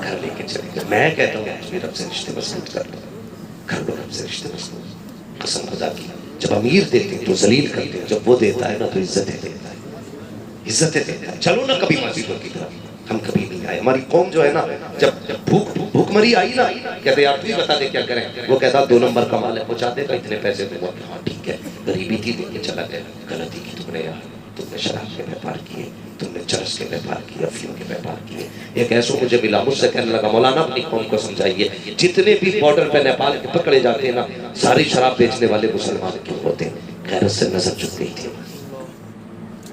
گھر لے کے چلے گئے. میں کہتا ہوں تمہیں رب سے رشتے مضبوط کر لو, کر لو رب سے رشتے مضبوط. قسم خدا کی جب امیر دیتے ہیں تو ذلیل کرتے ہیں, جب وہ دیتا ہے نا تو عزتیں دیتا ہے, عزتیں دیتا ہے. چلو نا کبھی مسجدوں کی طرف, ہم کبھی نہیں آئے. ہماری قوم جو ہے نا جب بھوک مری آئی نا کہتے یار تو ہی بتا دے کیا کریں, وہ کہتا 2 نمبر کا مال ہے پہنچا دے گا اتنے پیسے دوں گا. ہاں ٹھیک ہے, غریبی تھی دے کے چلا گیا. غلطی کی تم نے یار, تم نے شراب کے ویپار کیے, تم نے چرس کے ویپار کیے, افیوں کے ویپار کیے. ایک ایسو مجھے ملا, مجھ سے کہنے لگا مولانا اپنی قوم کو سمجھائیے جتنے بھی بارڈر پہ نیپال کے پکڑے جاتے ہیں نا ساری شراب بیچنے والے مسلمان کیوں ہوتے ہیں؟ غیرت سے نظر جھک گئی تھی,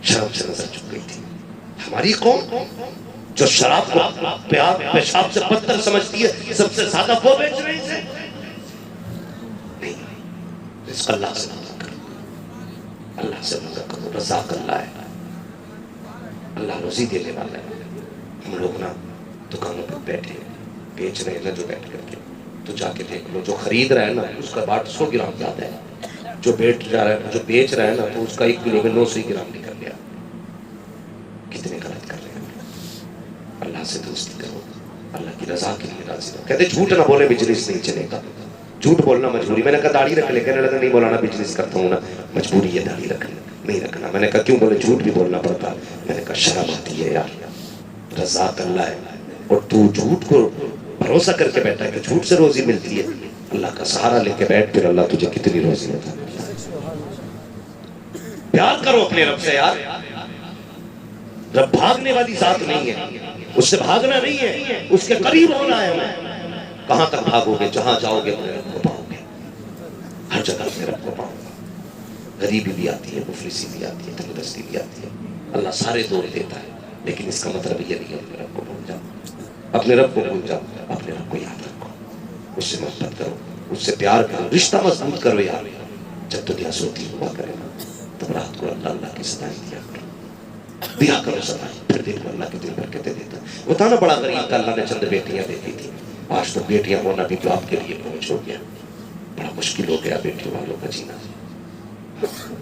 شرم سے نظر جھک گئی تھی. ہماری قوم جو شراب کو پیشاب سے بدتر سمجھتی ہے سب سے زیادہ وہ بیچ رہے ہیں. نہیں, رزق اللہ سے مانگا کرو, اللہ سے مانگا کرو. رزاق اللہ ہے, اللہ روزی دینے والا ہے. ہم لوگ نا دکانوں پہ بیٹھے بیچ رہے ہیں نا جو بیٹھ کر کے, تو جا کے دیکھ لو جو خرید رہا ہے نا اس کا باٹ 100 گرام زیادہ ہے, جو بیٹھ جا رہا ہے جو بیچ رہا ہے نا تو اس کا 1 کلو میں 900 گرام نکل گیا. کتنے غلط کر رہے ہیں. اللہ سے دوستی کرو, اللہ کی رضا کے لیے راضی رہو. کہتے جھوٹ نہ بولے بجنس نہیں چلے گا, جھوٹ بولنا مجبوری. میں نے کہا داڑھی رکھ لے, کہنے لگا نہیں مولانا بجنس کرتا ہوں نا, مجبوری ہے داڑھی رکھنا, نہیں رکھنا. میں نے کہا کیوں؟ بولے جھوٹ بھی بولنا پڑتا. میں نے کہا شرم آتی ہے یار, رزاق اللہ ہے اور تو جھوٹ کو بھروسہ کر کے بیٹھا ہے کہ جھوٹ سے روزی ملتی ہے. اللہ کا سہارا لے کے بیٹھ, پھر اللہ تجھے کتنی روزی دیتا ہے. پیار کرو اپنے رب سے یار. رب بھاگنے والی ذات نہیں ہے, اس سے بھاگنا نہیں ہے, اس کے قریب ہونا ہے. ہمیں کہاں تک بھاگو گے؟ جہاں جاؤ گے اپنے رب کو پاؤ گے, ہر جگہ اپنے رب کو پاؤ گے. غریبی بھی آتی ہے, مفلسی بھی آتی ہے, تندرستی بھی آتی ہے, اللہ سارے دور دیتا ہے. لیکن اس کا مطلب یہ نہیں ہے اپنے رب کو بھول جاؤ, اپنے رب کو بھول جاؤ. اپنے رب کو یاد رکھو, اس سے محبت کرو, اس سے پیار کرو, رشتہ مضبوط کرو یار. جب دنیا سوتی ہوا کرے نا تب رات کو اللہ اللہ کی صدائیں دیا کرو صدائیں, پھر دیکھو اللہ کے دل بھر کے دے دیتا. وہ تھا نا بڑا غریب تھا, اللہ نے چند بیٹیاں دے دی تھی. آج تو بیٹیاں ہونا بھی تو آپ کے لیے بوجھ ہو گیا. بڑا مشکل ہو گیا بیٹیوں والوں کا جینا,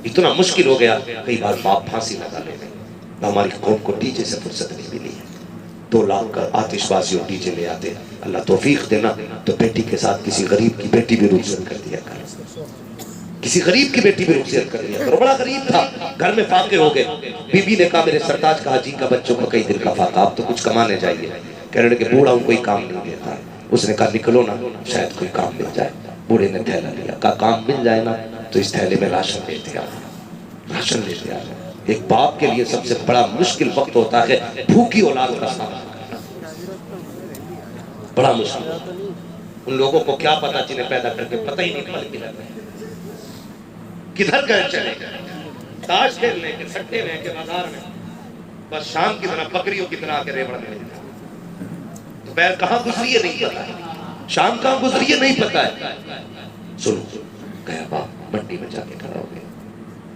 اتنا مشکل ہو گیا. کئی بار باپ پھانسی لگا لے گئے. ہماری قوم کو ڈی جے سے فرصت نہیں ملی ہے. 2 لاکھ کا آتش بازی اور ڈی جے لے آتے. اللہ توفیق دینا تو بیٹی کے ساتھ کسی غریب کی بیٹی بھی رخصت کر دیا کر, کسی غریب کی بیٹی بھی رخصت کر دیا کرو. بڑا غریب تھا, گھر میں فاقے ہو گئے. بی بی نے کہا میرے سرتاج کا حاجی کا بچوں کا کئی دن کا فاقہ, آپ تو کچھ کمانے جائیے. کہنے لگے بوڑھا ہوں کوئی کام نہیں دیتا. اس نے کہا نکلو نا شاید کوئی کام مل جائے. بوڑھے نے تھیلا لیا, کہا کام مل جائے نا تو اس تھیلے میں راشن لیتے آ, راشن لیتے آ. ایک باپ کے لیے سب سے بڑا مشکل وقت ہوتا ہے بھوکی اولاد کا سامنا کرنا, بڑا مشکل. ان لوگوں کو کیا پتا جنہیں پیدا کر کے پتہ ہی نہیں پڑ گیا کدھر گئے چلے گئے, تاش کھیلنے کے, سٹے میں کے بازار میں, بس شام کی طرح بکریوں کی طرح کے ریوڑ میں. دوپہر کہاں گزری ہے نہیں پتا ہے, شام کہاں گزری ہے نہیں پتا ہے. سنو گیا باپ منڈی میں جا کے کھڑا ہو گیا.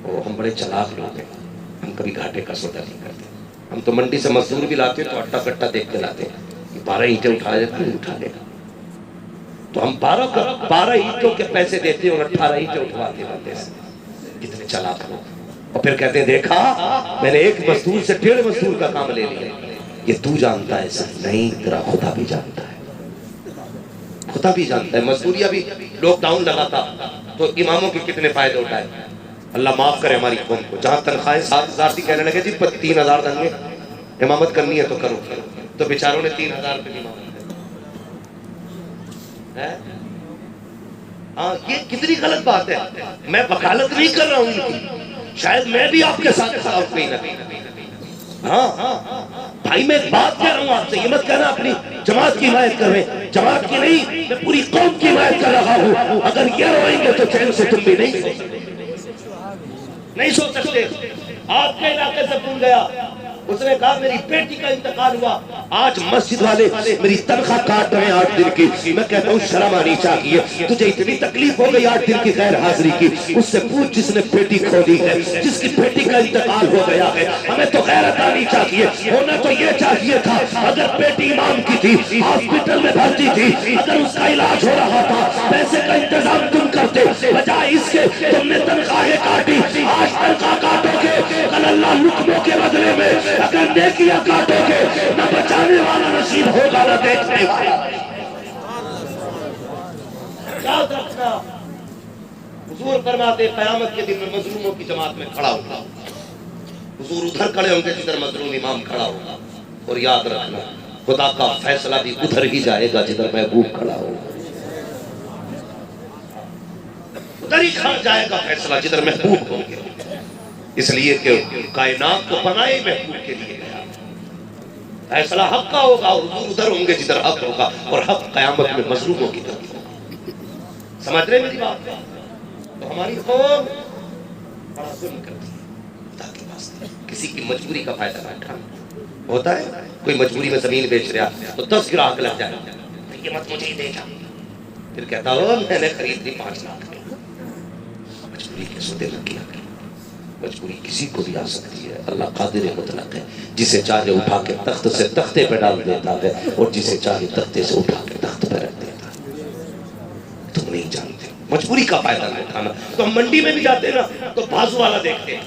اور ہم بڑے چلاک لوگ ہیں, ہم کبھی گھاٹے کا سودا نہیں کرتے. ہم تو منڈی سے مزدور بھی لاتے ہیں تو اٹا کٹا دیکھ کے لاتے ہیں کہ 12 اینٹیں اٹھا جاتا ہے, اٹھا لے گا. تو ہم 12 اینٹوں کے پیسے دیتے ہیں اور 18 اینٹیں اٹھواتے رہتے ہیں. کتنے چلاک لوگ. اور پھر کہتے ہیں دیکھا میں نے 1 مزدور سے 1.5 مزدور کا کام لے لیا. یہ تو جانتا ہے سر, نہیں تیرا خدا بھی جانتا ہے, خدا بھی جانتا ہے. مزدوریاں بھی لاک ڈاؤن لگا تھا تو اماموں کے کتنے فائدے اٹھائے. اللہ معاف کرے ہماری قوم کو. جہاں تنخواہیں 7,000 تھی کہنے لگے جی 3,000 دیں گے, امامت کرنی ہے تو کرو. تو بیچاروں نے 3,000 روپے امامت. ہاں یہ کتنی غلط بات ہے. میں وکالت نہیں کر رہا ہوں, شاید میں بھی آپ کے ساتھ کھڑا ہوں کہیں نہ کہیں. ہاں بھائی میں ایک بات کہہ رہا ہوں آپ سے, یہ مت کہنا اپنی جماعت کی حمایت کر رہے ہیں. جماعت کی نہیں, میں پوری قوم کی حمایت کر رہا ہوں. اگر یہ روئیں گے تو چین سے تم بھی نہیں سو سکتے. آپ کے علاقے سے پھول گیا اس نے کہا میری بیٹی کا انتقال ہوا، آج مسجد والے میری تنخواہ کاٹ رہے ہیں 8 دن کی۔ میں کہتا ہوں شرم آنی چاہیے، تجھے اتنی تکلیف ہو گئی 8 دن کی غیر حاضری کی، اس سے پوچھ جس نے بیٹی کھو دی ہے، جس کی بیٹی کا انتقال ہو گیا ہے۔ ہمیں تو غیرت آنی چاہیے، ہونا تو یہ چاہیے تھا اگر بیٹی امام کی تھی، ہاسپٹل میں بھرتی تھی، اگر اس کا علاج ہو رہا تھا، پیسے کا انتظام تم کرتے، بجائے اس کے تم نے تنخواہیں کاٹی۔ آج تنخواہ کاٹو گے، کل اللہ لقموں کے بدلے میں اگر نیکیاں کاٹو گے، نہ بچانے والا نصیب ہوگا نہ دیکھنے والا۔ یاد رکھنا، حضور فرماتے قیامت کے دن میں مظلوموں کی جماعت میں کھڑا ہوگا، حضور ادھر کھڑے ہوں گے جدھر مظلوم امام کھڑا ہوگا، اور یاد رکھنا خدا کا فیصلہ بھی ادھر ہی جائے گا جدھر محبوب کھڑا ہوگا، ادھر ہی کھڑا جائے گا فیصلہ جدھر محبوب ہوں گے، اس لیے کہ کائنات کو بنائے محبوب کے لیے گیا، فیصلہ حق کا ہوگا اور حضور ادھر ہوں گے جدھر حق ہوگا، اور حق قیامت میں مظلوموں کی طرف ہوگا۔ سمجھ رہے میری بات؟ تو ہماری قوم بڑا ظلم کرتی ہے خدا کے واسطے، کسی کی مجبوری کا فائدہ نہ اٹھانا۔ ہوتا ہے کوئی مجبوری میں زمین بیچ رہا تو 10 گراہک لگ جائے، یہ مت مجھے ہی دے جا، پھر کہتا ہو میں نے خرید لی 5 لاکھ میں۔ مجبوری کے سودے نہ کیا کریں، مجبوری کسی کو بھی آ سکتی ہے، اللہ قادر مطلق ہے، جسے چاہے اٹھا کے تخت سے تختے پہ ڈال دیتا ہے، اور جسے چاہے تختے سے اٹھا کے تخت پہ رکھ دیتا ہے۔ تم نہیں جانتے، مجبوری کا فائدہ نہ اٹھانا۔ تو ہم منڈی میں بھی جاتے ہیں نا تو بازو والا دیکھتے ہیں،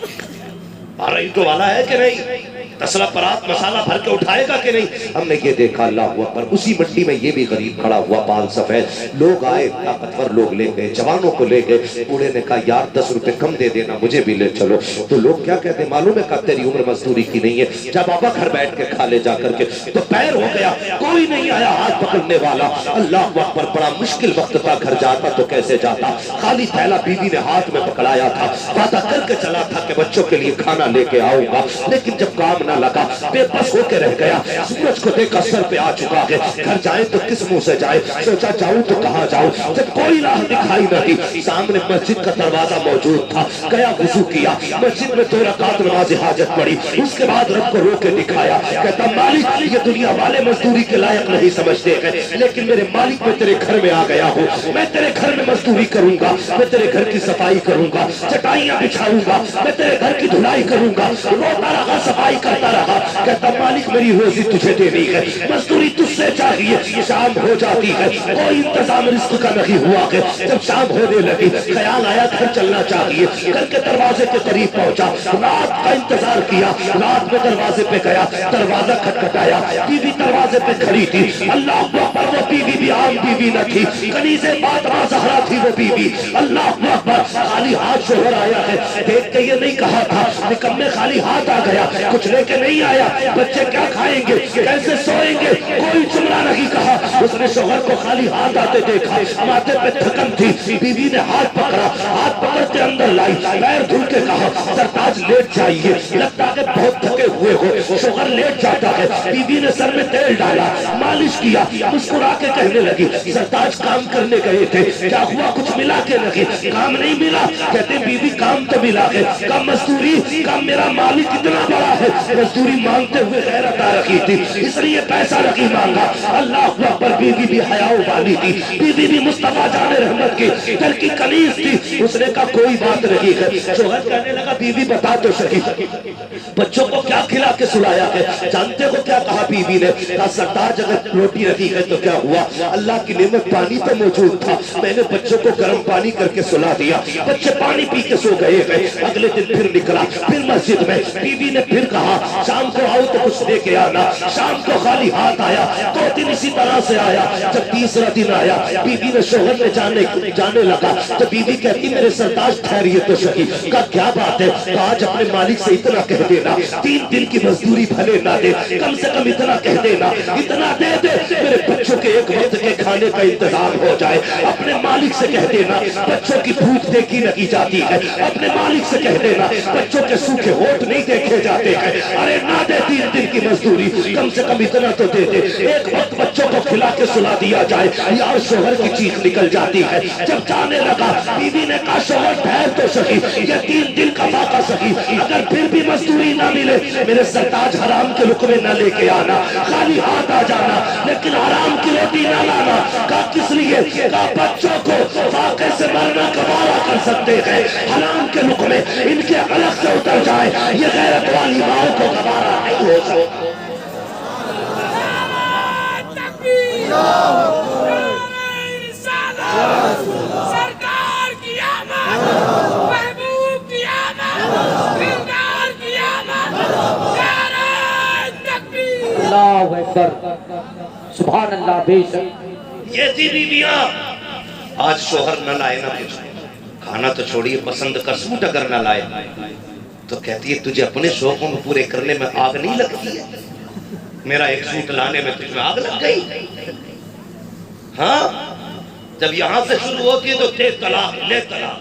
12 اینٹوں والا ہے کہ نہیں، 10 پرات مسالہ بھر کے اٹھائے گا کہ نہیں۔ ہم نے یہ دیکھا اللہ اکبر، اسی منڈی میں یہ بھی غریب کھڑا ہوا بال سفید، لوگ آئے، طاقتور لوگ لے گئے، جوانوں کو لے گئے، بوڑھے نے کہا یار 10 روپے کم دے دینا، مجھے بھی لے چلو۔ تو لوگ کیا کہتے ہیں معلوم ہے کہ تیری عمر مزدوری کی نہیں ہے، جب بابا گھر بیٹھ کے کھا لے جا کر کے۔ تو پیر ہو گیا، کوئی نہیں آیا ہاتھ پکڑنے والا، اللہ اکبر، بڑا مشکل وقت تھا، گھر جاتا تو کیسے جاتا، خالی تھیلا بیوی نے ہاتھ میں پکڑایا تھا، وعدہ کر کے چلا تھا کہ بچوں کے لیے کھانا لے کے آؤں گا، لیکن جب کام نہ لگا بے بس ہو کے رہ گیا۔ سورج کو دیکھا سر پہ آ چکا ہے، گھر جائیں تو کس منہ سے جائے، سوچا جاؤں تو کہاں جاؤں، جب کوئی راہ دکھائی نہ دی، سامنے مسجد کا دروازہ موجود تھا، گیا وضو کیا، مسجد میں 2 رکعت نماز حاجت پڑھی، اس کے بعد رب کو رو کے دکھایا، کہتا مالک یہ دنیا والے مزدوری کے لائق نہیں سمجھتے ہیں، لیکن میرے مالک میں تیرے گھر میں آ گیا ہوں، میں تیرے گھر میں مزدوری کروں گا، میں تیرے گھر کی صفائی کروں گا، چٹائیاں بچھاؤں گا، میں تیرے گھر کی دھلائی کروں گا، روتا رہا صفائی کرتا رہا، کہتا مالک میری روزی تجھے دینی ہے، مزدوری تجھ سے چاہیے۔ شام ہو جاتی ہے، کوئی انتظام رزق کا نہیں ہوا ہے، جب شام ہونے لگی خیال آیا گھر چلنا چاہیے، گھر کے دروازے کے قریب پہنچا، رات کا انتظار کیا، رات میں دروازے پہ گیا، دروازہ کھٹکھٹایا، بیوی دروازے پہ کھڑی تھی، اللہ اکبر، وہ بیوی بھی عام بیوی نہ تھی، کنیز فاطمہ زہرا تھی وہ بیوی، اللہ اکبر، خالی ہاتھ شوہر آیا ہے، دیکھ کے یہ نہیں کہا تھا نکمے خالی ہاتھ آ گیا، کچھ لے کے نہیں آیا، بچے کیا کھائیں گے، کیسے سوئیں گے، کوئی جملہ نہیں کہا، اس نے شوہر کو خالی ہاتھ آتے دیکھا، ماتھے پہ تھکن تھی، بیوی نے ہاتھ پکڑا، ہاتھ پکڑ کے اندر لائی، پیر دھل کے کہا سرتاج لیٹ جائیے، لگتا کہ بہت تھکے ہوئے ہو، شوہر لیٹ جاتا ہے، بیوی نے سر میں تیل ڈالا، مالش کیا، مسکرا کے کہنے لگی سرتاج کام کرنے گئے تھے، کیا ہوا کچھ ملا کے نہیں، کام نہیں ملا، کہتے بیوی کام تو ملا ہے، کام مزدوری، کام میرا مالک اتنا بڑا ہے، مزدوری مانگتے ہوئے غیرت آ رکھی تھی، اس لیے پیسہ نہیں مانگا، اللہ اکبر، بیوی بھی حیاء والی تھی، بیوی بھی مصطفیٰ جان رحمت کی دل کی کنیز تھی، اس نے کہا کوئی بات نہیں ہے، شوہر کہنے لگا بیوی بتا تو صحیح بچوں کو کیا کھلا کے سلایا ہے، جانتے ہو کیا کہا بیوی نے، کہا سرتاج اگر روٹی رکھی ہے تو کیا ہوا، اللہ کی نعمت پانی تو موجود تھا، میں نے بچوں کو گرم پانی کر کے سلا دیا، بچے پانی پی کے سو گئے ہیں، اگلے دن پھر نکلا، پھر مسجد میں، بیوی نے پھر کہا شام کو آؤ تو کچھ لے کے آنا، شام کو خالی ہاتھ آیا، 2 دن اسی طرح سے آیا، جب تیسرا دن آیا، بیوی نے شوہر نے جانے لگا، تو بیوی کہتی میرے سرتاج ٹھہریے تو صحیح، کہا کیا بات ہے، کہا آج اپنے مالک سے اتنا کہہ دینا، 3 دن کی مزدوری بھلے نہ دے، کم سے کم اتنا کہہ دینا، اتنا دے دے میرے بچوں کے ایک وقت کے کھانے کھانے کا انتظام ہو جائے. اپنے مالک سے کہہ دینا بچوں کی بھوک دیکھی نہیں جاتی ہے. اپنے مالک سے کہہ دینا بچوں کے سوکھے ہوٹ نہیں دیکھے جاتے ہیں. ارے نہ دے 3 دن کی مزدوری, کم سے کم اتنا تو دے دے. ایک وقت بچوں کو کھلا کے سلا دیا جائے. یار شوہر کی چیخ نکل جاتی ہے. جب جانے لگا بیوی نے کہا شوہر ٹھہر تو سکی, یہ 3 دن کا فاقہ سکی, اگر پھر بھی مزدوری نہ ملے میرے سرتاج حرام کے لقمے نہ لے کے آنا, خالی ہاتھ آ جانا, لیکن حرام کی روٹی نہ لانا. کہا کس لیے؟ کہا بچوں کو فاقے سے مرنا گوارا کر سکتے ہیں, حرام کے لقمے ان کے الگ سے اتر جائے, یہ غیرت والی ماں کو گوارا نہیں ہو سکتا. سرکار کی آمد, محبوب کی آمد, دلدار کی آمد, نعرہ تکبیر. اللہ اکبر, سبحان اللہ. بے شک یہ تھی بیویاں آج شوہر نہ لائے نہ کچھ, کھانا تو چھوڑیے پسند کا سوٹ اگر نہ لائے تو کہتی ہے تجھے اپنے شوقوں میں پورے کرنے میں آگ نہیں لگتی ہے, میرا ایک سوٹ لانے میں تجھ میں آگ لگ گئی. ہاں جب یہاں سے شروع ہوتی ہے تو دے طلاق لے طلاق.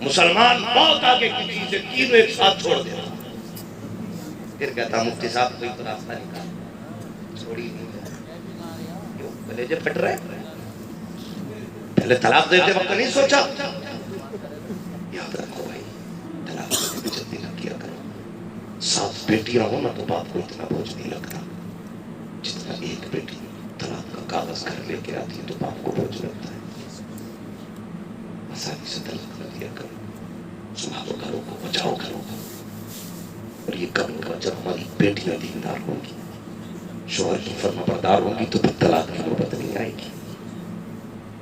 مسلمان بہت آگے کی چیزیں تینوں ایک ساتھ چھوڑ دے. پھر کہتا مفتی صاحب کوئی تو راستہ نکال, چھوڑی نہیں کیوں کلیجے پھٹ رہے, پہلے طلاق دیتے وقت نہیں سوچا. یاد رکھو بھائی, طلاق دینے میں جلدی نہ کیا کرو. 7 بیٹیاں ہو نا تو باپ کو اتنا بوجھ نہیں لگتا جتنا ایک بیٹی طلاق کا کاغذ گھر لے کے آتی ہے تو باپ کو بوجھ لگتا ہے. آسانی سے طلاق نہ دیا کرو, سنبھالو گھروں کو, بچاؤ گھروں کو. اور یہ کب ہوگا جب ہماری بیٹیاں دیندار ہوں گی, شوہر کی فرما بردار ہوں گی, تو پھر طلاق کی نوبت نہیں آئے گی,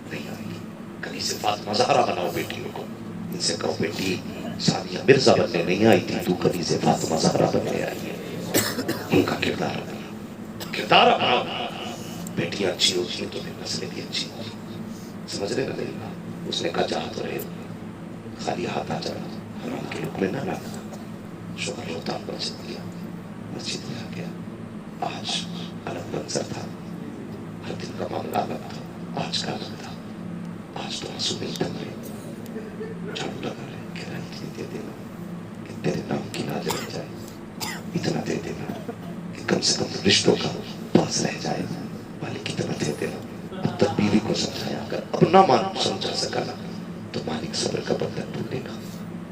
نہیں آئے گی. کہیں سے فاطمہ زہرا بناؤ بیٹیوں کو, ان سے کہو بیٹی ثانیہ مرزا بننے نہیں آئی تھی, تو کبھی سے فاطمہ زہرا بننے آئی ہے. ان کا کردار اپنا, کردار اپنا. بیٹیاں اچھی ہوتی ہیں تو پھر نسلیں بھی اچھی ہوتی. سمجھ رہے نہیں بات. اس نے کہا چاہ تو رہے خالی ہاتھ آ جانا, حرام کے لقمے نہ لانا. شوہر ہوتا مسجد گیا, مسجد میں آ گیا. آج الگ منظر تھا, ہر دن کا معاملہ الگ تھا, آج کا الگ تھا. آج تو آنسو نہیں تھم رہے, جھاڑو لگا رہے, کہہ رہا اتنی دے دینا کہ تیرے نام کی ناز رہ جائے, اتنا دے دینا کہ کم سے کم رشتوں کا پاس رہ جائے. مالک اتنا دے دینا. اب تک بیوی کو سمجھایا اگر اب نہ سمجھا سکا نا تو مالک صبر کا بندھن ٹوٹے گا.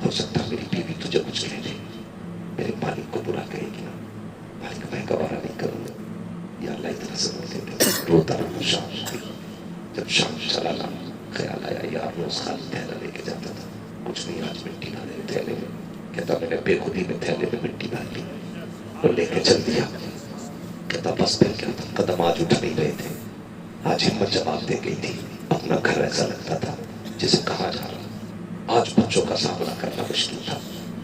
ہو سکتا میری بیوی تجھے کچھ کہہ دے, میرے مالک کو برا کہے گی نا, مالک میں گوارا نہیں کروں گا. یا اللہ اتنا صبر دے دے. روتا رہا. شام ہوئی, جب شام چلا نا خیال آیا یار روز خالی تھیلا لے کے جاتا تھا, کچھ نہیں آج مٹی ڈالے تھیلے میں. کہتا میں نے بے خودی میں تھیلے میں مٹی ڈال لی اور لے کے چل دیا. کہتا بس پھر کیا تھا, قدم آج اٹھ نہیں رہے تھے. آج ہمت جواب دے گئی تھی. اپنا گھر ایسا لگتا تھا جسے کہا جا رہا. آج بچوں کا سامنا کرنا مشکل تھا.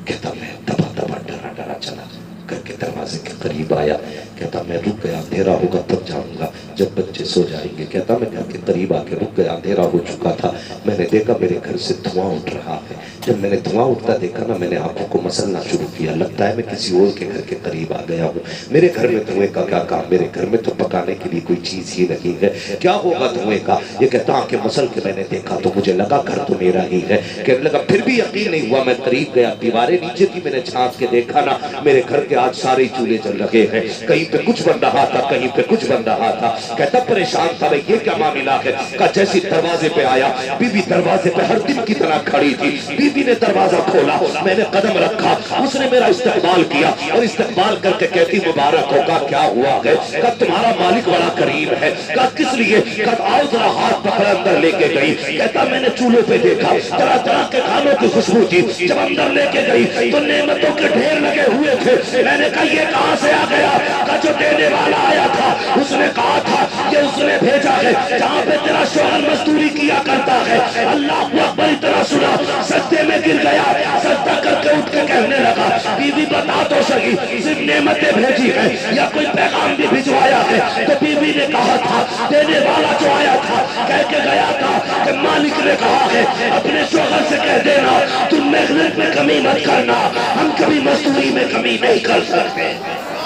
کہتا میں دبا دبا ڈرا ڈرا چلا گھر کے دروازے کے قریب آیا. کہتا میں رک گیا, اندھیرا ہوگا تب جاؤں گا جب بچے سو جائیں گے. کہتا میں گھر کے قریب آ کے رک گیا, اندھیرا ہو چکا تھا. میں نے دیکھا میرے گھر سے دھواں اٹھ رہا ہے. جب میں نے دھواں اٹھتا دیکھا نا میں نے آنکھوں کو مسلنا شروع کیا. لگتا ہے میں کسی اور کے گھر کے قریب آ گیا ہوں. میرے گھر میں دھوئیں کا کیا کام, میرے گھر میں تو پکانے کے لیے کوئی چیز ہی نہیں ہے, کیا ہوگا دھوئیں کا. یہ کہتا آنکھیں مسل کے میں نے دیکھا تو مجھے لگا گھر تو میرا ہی ہے. کہنے لگا پھر بھی یقین نہیں ہوا. میں قریب گیا, دیواریں نیچے تھی, میں نے چھانک کے دیکھا نا میرے گھر کے آج سارے چولہے جل رہے ہیں. کہیں پہ کچھ بن رہا تھا, کہیں پہ کچھ بن رہا تھا. کہتا پریشان تھا میں یہ کیا معاملہ ہے. کہا جیسی دروازے پہ آیا, بی بی دروازے پہ ہر دن کی طرح کھڑی تھی. بی بی نے دروازہ کھولا, میں نے قدم رکھا, اس نے میرا استقبال کیا اور استقبال کر کے کہتی مبارک ہو. کہا کیا ہوا ہے. کہا تمہارا مالک بڑا کریم ہے. کہا کس لیے. کہا آؤ ذرا ہاتھ پکڑ اندر لے کے گئی. کہتا میں نے چولہے پہ دیکھا طرح طرح کے کھانوں کی خوشبو تھی. جب اندر لے کے گئی تو نعمتوں کے ڈھیر لگے ہوئے تھے. میں نے کہا یہ کہاں سے آ گیا. کہا جو دینے والا آیا تھا اس نے کہا تھا کہ اس نے بھیجا ہے جہاں پہ تیرا شوہر مزدوری کیا کرتا ہے. اللہ اکبر اتنا سنا سجدے میں گر گیا. سجدہ کر کے اٹھ کے کہنے لگا بیوی بتا تو صحیح صرف نعمتیں بھیجی ہے یا کوئی پیغام بھی بھجوایا ہے. تو بیوی نے کہا تھا دینے والا جو آیا تھا کہہ کے گیا تھا کہ مالک نے کہا ہے اپنے شوہر سے کہہ دینا تم محنت میں کمی مت کرنا, ہم کبھی مزدوری میں کمی نہیں کر سکتے.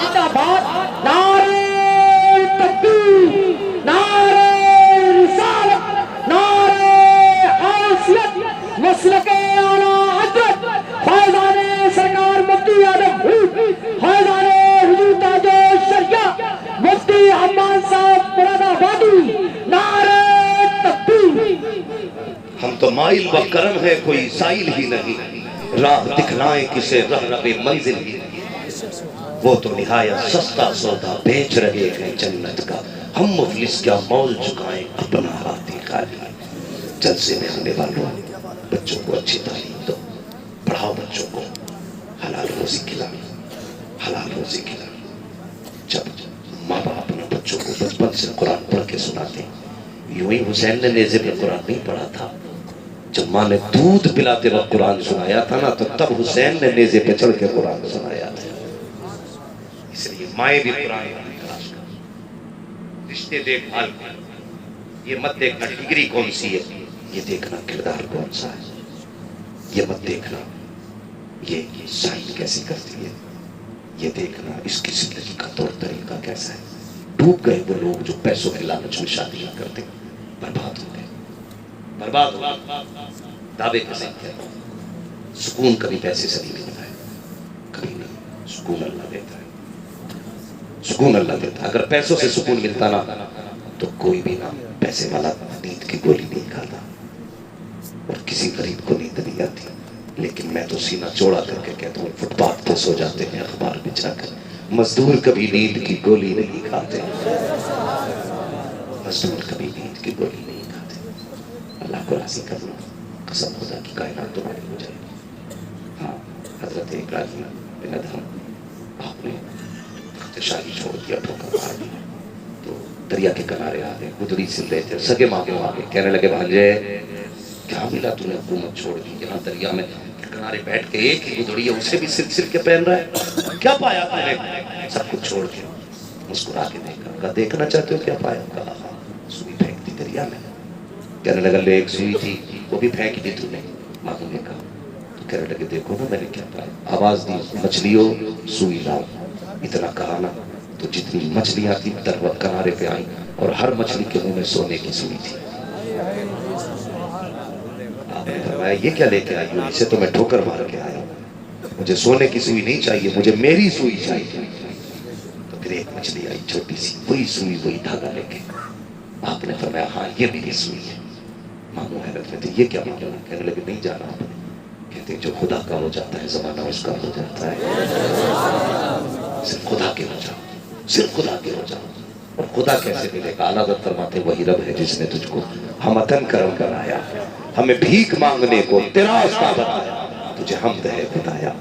زندہ باد. نعرہ تکبیر, نعرہ فائل و کرم ہے کوئی سائل ہی نہیں، راہ دکھلائیں کسے رہرب منزل ہی نہیں، وہ تو نہایت سستا سودا بیچ رہے ہیں جنت کا، ہم مفلس کیا مول چکائیں اپنا ہاتھ خالی۔ جلسے میں آنے والوں بچوں کو اچھی تعلیم دو، پڑھاؤ بچوں کو، حلال روزی کھلاؤ، حلال روزی کھلاؤ۔ جب ماں باپ اپنے بچوں کو بچپن سے قرآن پڑھ کے سناتے، یوں ہی حسین نے نیزے پہ قرآن نہیں پڑھا تھا، جب ماں نے دودھ پلاتے وقت قرآن سنایا تھا نا، تو تب حسین نے نیزے پہ چڑھ کے قرآن سنایا تھا۔ اس لیے مائیں بھی قرآن تلاش کر، رشتے دیکھ بھال کر، یہ مت دیکھنا ڈگری کون سی ہے، یہ دیکھنا کردار کون سا ہے، یہ مت دیکھنا یہ سائن کیسی کرتی ہے، یہ دیکھنا اس کی زندگی کا طور طریقہ کیسا ہے۔ ڈوب گئے وہ لوگ جو پیسوں کے لالچ میں شادیاں کرتے، برباد ہو گئے، برباد ہو گئے۔ دعوے کے ساتھ سکون کبھی پیسے سے نہیں ملتا ہے، کبھی نہیں، سکون اللہ دیتا ہے، سکون اللہ دیتا ہے۔ اگر پیسوں سے سکون ملتا نا تو کوئی بھی نہ پیسے والا نیند کی گولی نہیں کھاتا اور کسی غریب کو نیند نہیں آتی۔ لیکن میں تو سینہ چوڑا کر کے کہتا ہوں، فٹ پاتھ پہ سو جاتے ہیں اخبار بچھا کر، مزدور کبھی نیند کی گولی نہیں کھاتے، مزدور کبھی نیند کی گولی نہیں کھاتے۔ اللہ کو راضی کرنا، قسم خدا کی کائنات تمہاری ہو جائے گی۔ ہاں، حضرت ابراہیم بن ادہم آپ نے تخت شاہی چھوڑ دیا، ٹھوکر مار دیا، تو دریا کے کنارے آ گئے، گدڑی سل رہے تھے، سگے ماں آگے کہنے لگے بھانجے کیا ملا تُو نے حکومت چھوڑ دی، یہاں دریا میں کنارے بیٹھ کے ایک ہی گدڑی ہے اسے بھی سل سل کے پہن رہا ہے، کیا پایا تُو نے؟ سب کچھ چھوڑ کے مسکرا کے دیکھا، کہا دیکھنا چاہتے ہو کیا پایا؟ کہا سوئی پھینک دی دریا میں۔ کہنے لگا لے ایک سوئی تھی وہ بھی پھینک دی تُو نے؟ ماں نے کہا، تو کہنے لگے دیکھو نا میں نے کیا پایا۔ آواز دی مچھلیوں سوئی لاؤ، اتنا کہا نا تو جتنی مچھلیاں تھی در وقت کنارے پہ آئیں اور ہر مچھلی کے منہ میں سونے کی سوئی تھی۔ آپ نے فرمایا یہ کیا لے کے آئی ہو؟ اسے تو میں ٹھوکر مار کے آیا ہوں، مجھے سونے کی سوئی نہیں چاہیے، مجھے میری سوئی چاہیے۔ تو پھر ایک مچھلی آئی چھوٹی سی، وہی سوئی وہی دھاگا لے کے۔ آپ نے فرمایا ہاں یہ میری سوئی ہے۔ ماموں حیرت میں تھے یہ کیا معاملہ؟ کہنے لگے نہیں جانا آپ نے۔ کہتے جو خدا کا ہو جاتا ہے زمانہ اس کا ہو جاتا ہے، صرف خدا کے ہو جاؤ، صرف خدا کے ہو جاؤ۔ اور خدا کیسے ملے گا؟ اعلیٰ حضرت فرماتے وہی رب ہے جس نے تجھ کو ہمتن کرم کرایا، ہمیں بھیک مانگنے کو تیرا راستہ بتایا، تجھے حمد ہے خدایا،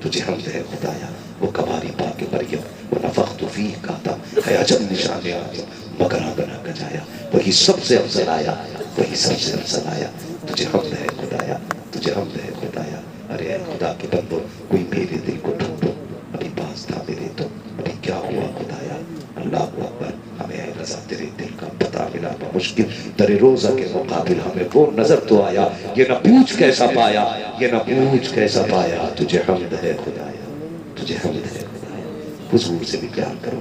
تجھے حمد ہے خدایا۔ وہ کباری پاک مریم وہ نفخت فیہ کہتا ہے عجب نشان آدم مگر آگنا گجایا، وہی سب سے افضل آیا، وہی سب سے افضل آیا، تجھے حمد ہے خدایا، تجھے حمد ہے خدایا۔ ارے اے خدا کے بندو کوئی میرے دل کو ڈھونڈو، ابھی پاس تھا میرے تو ابھی کیا ہوا خدایا۔ اللہ اکبر، ہمیں اے رضا تیرے دل کا پتہ ملا بمشکل در روزہ کے مقابل، ہمیں وہ نظر تو آیا، یہ نہ پوچھ کیسا پایا، یہ نہ پوچھ کیسا پایا، تجھے حمد ہے خدایا، تجھے حمد ہے خدایا۔ حضور سے بھی پیار کرو،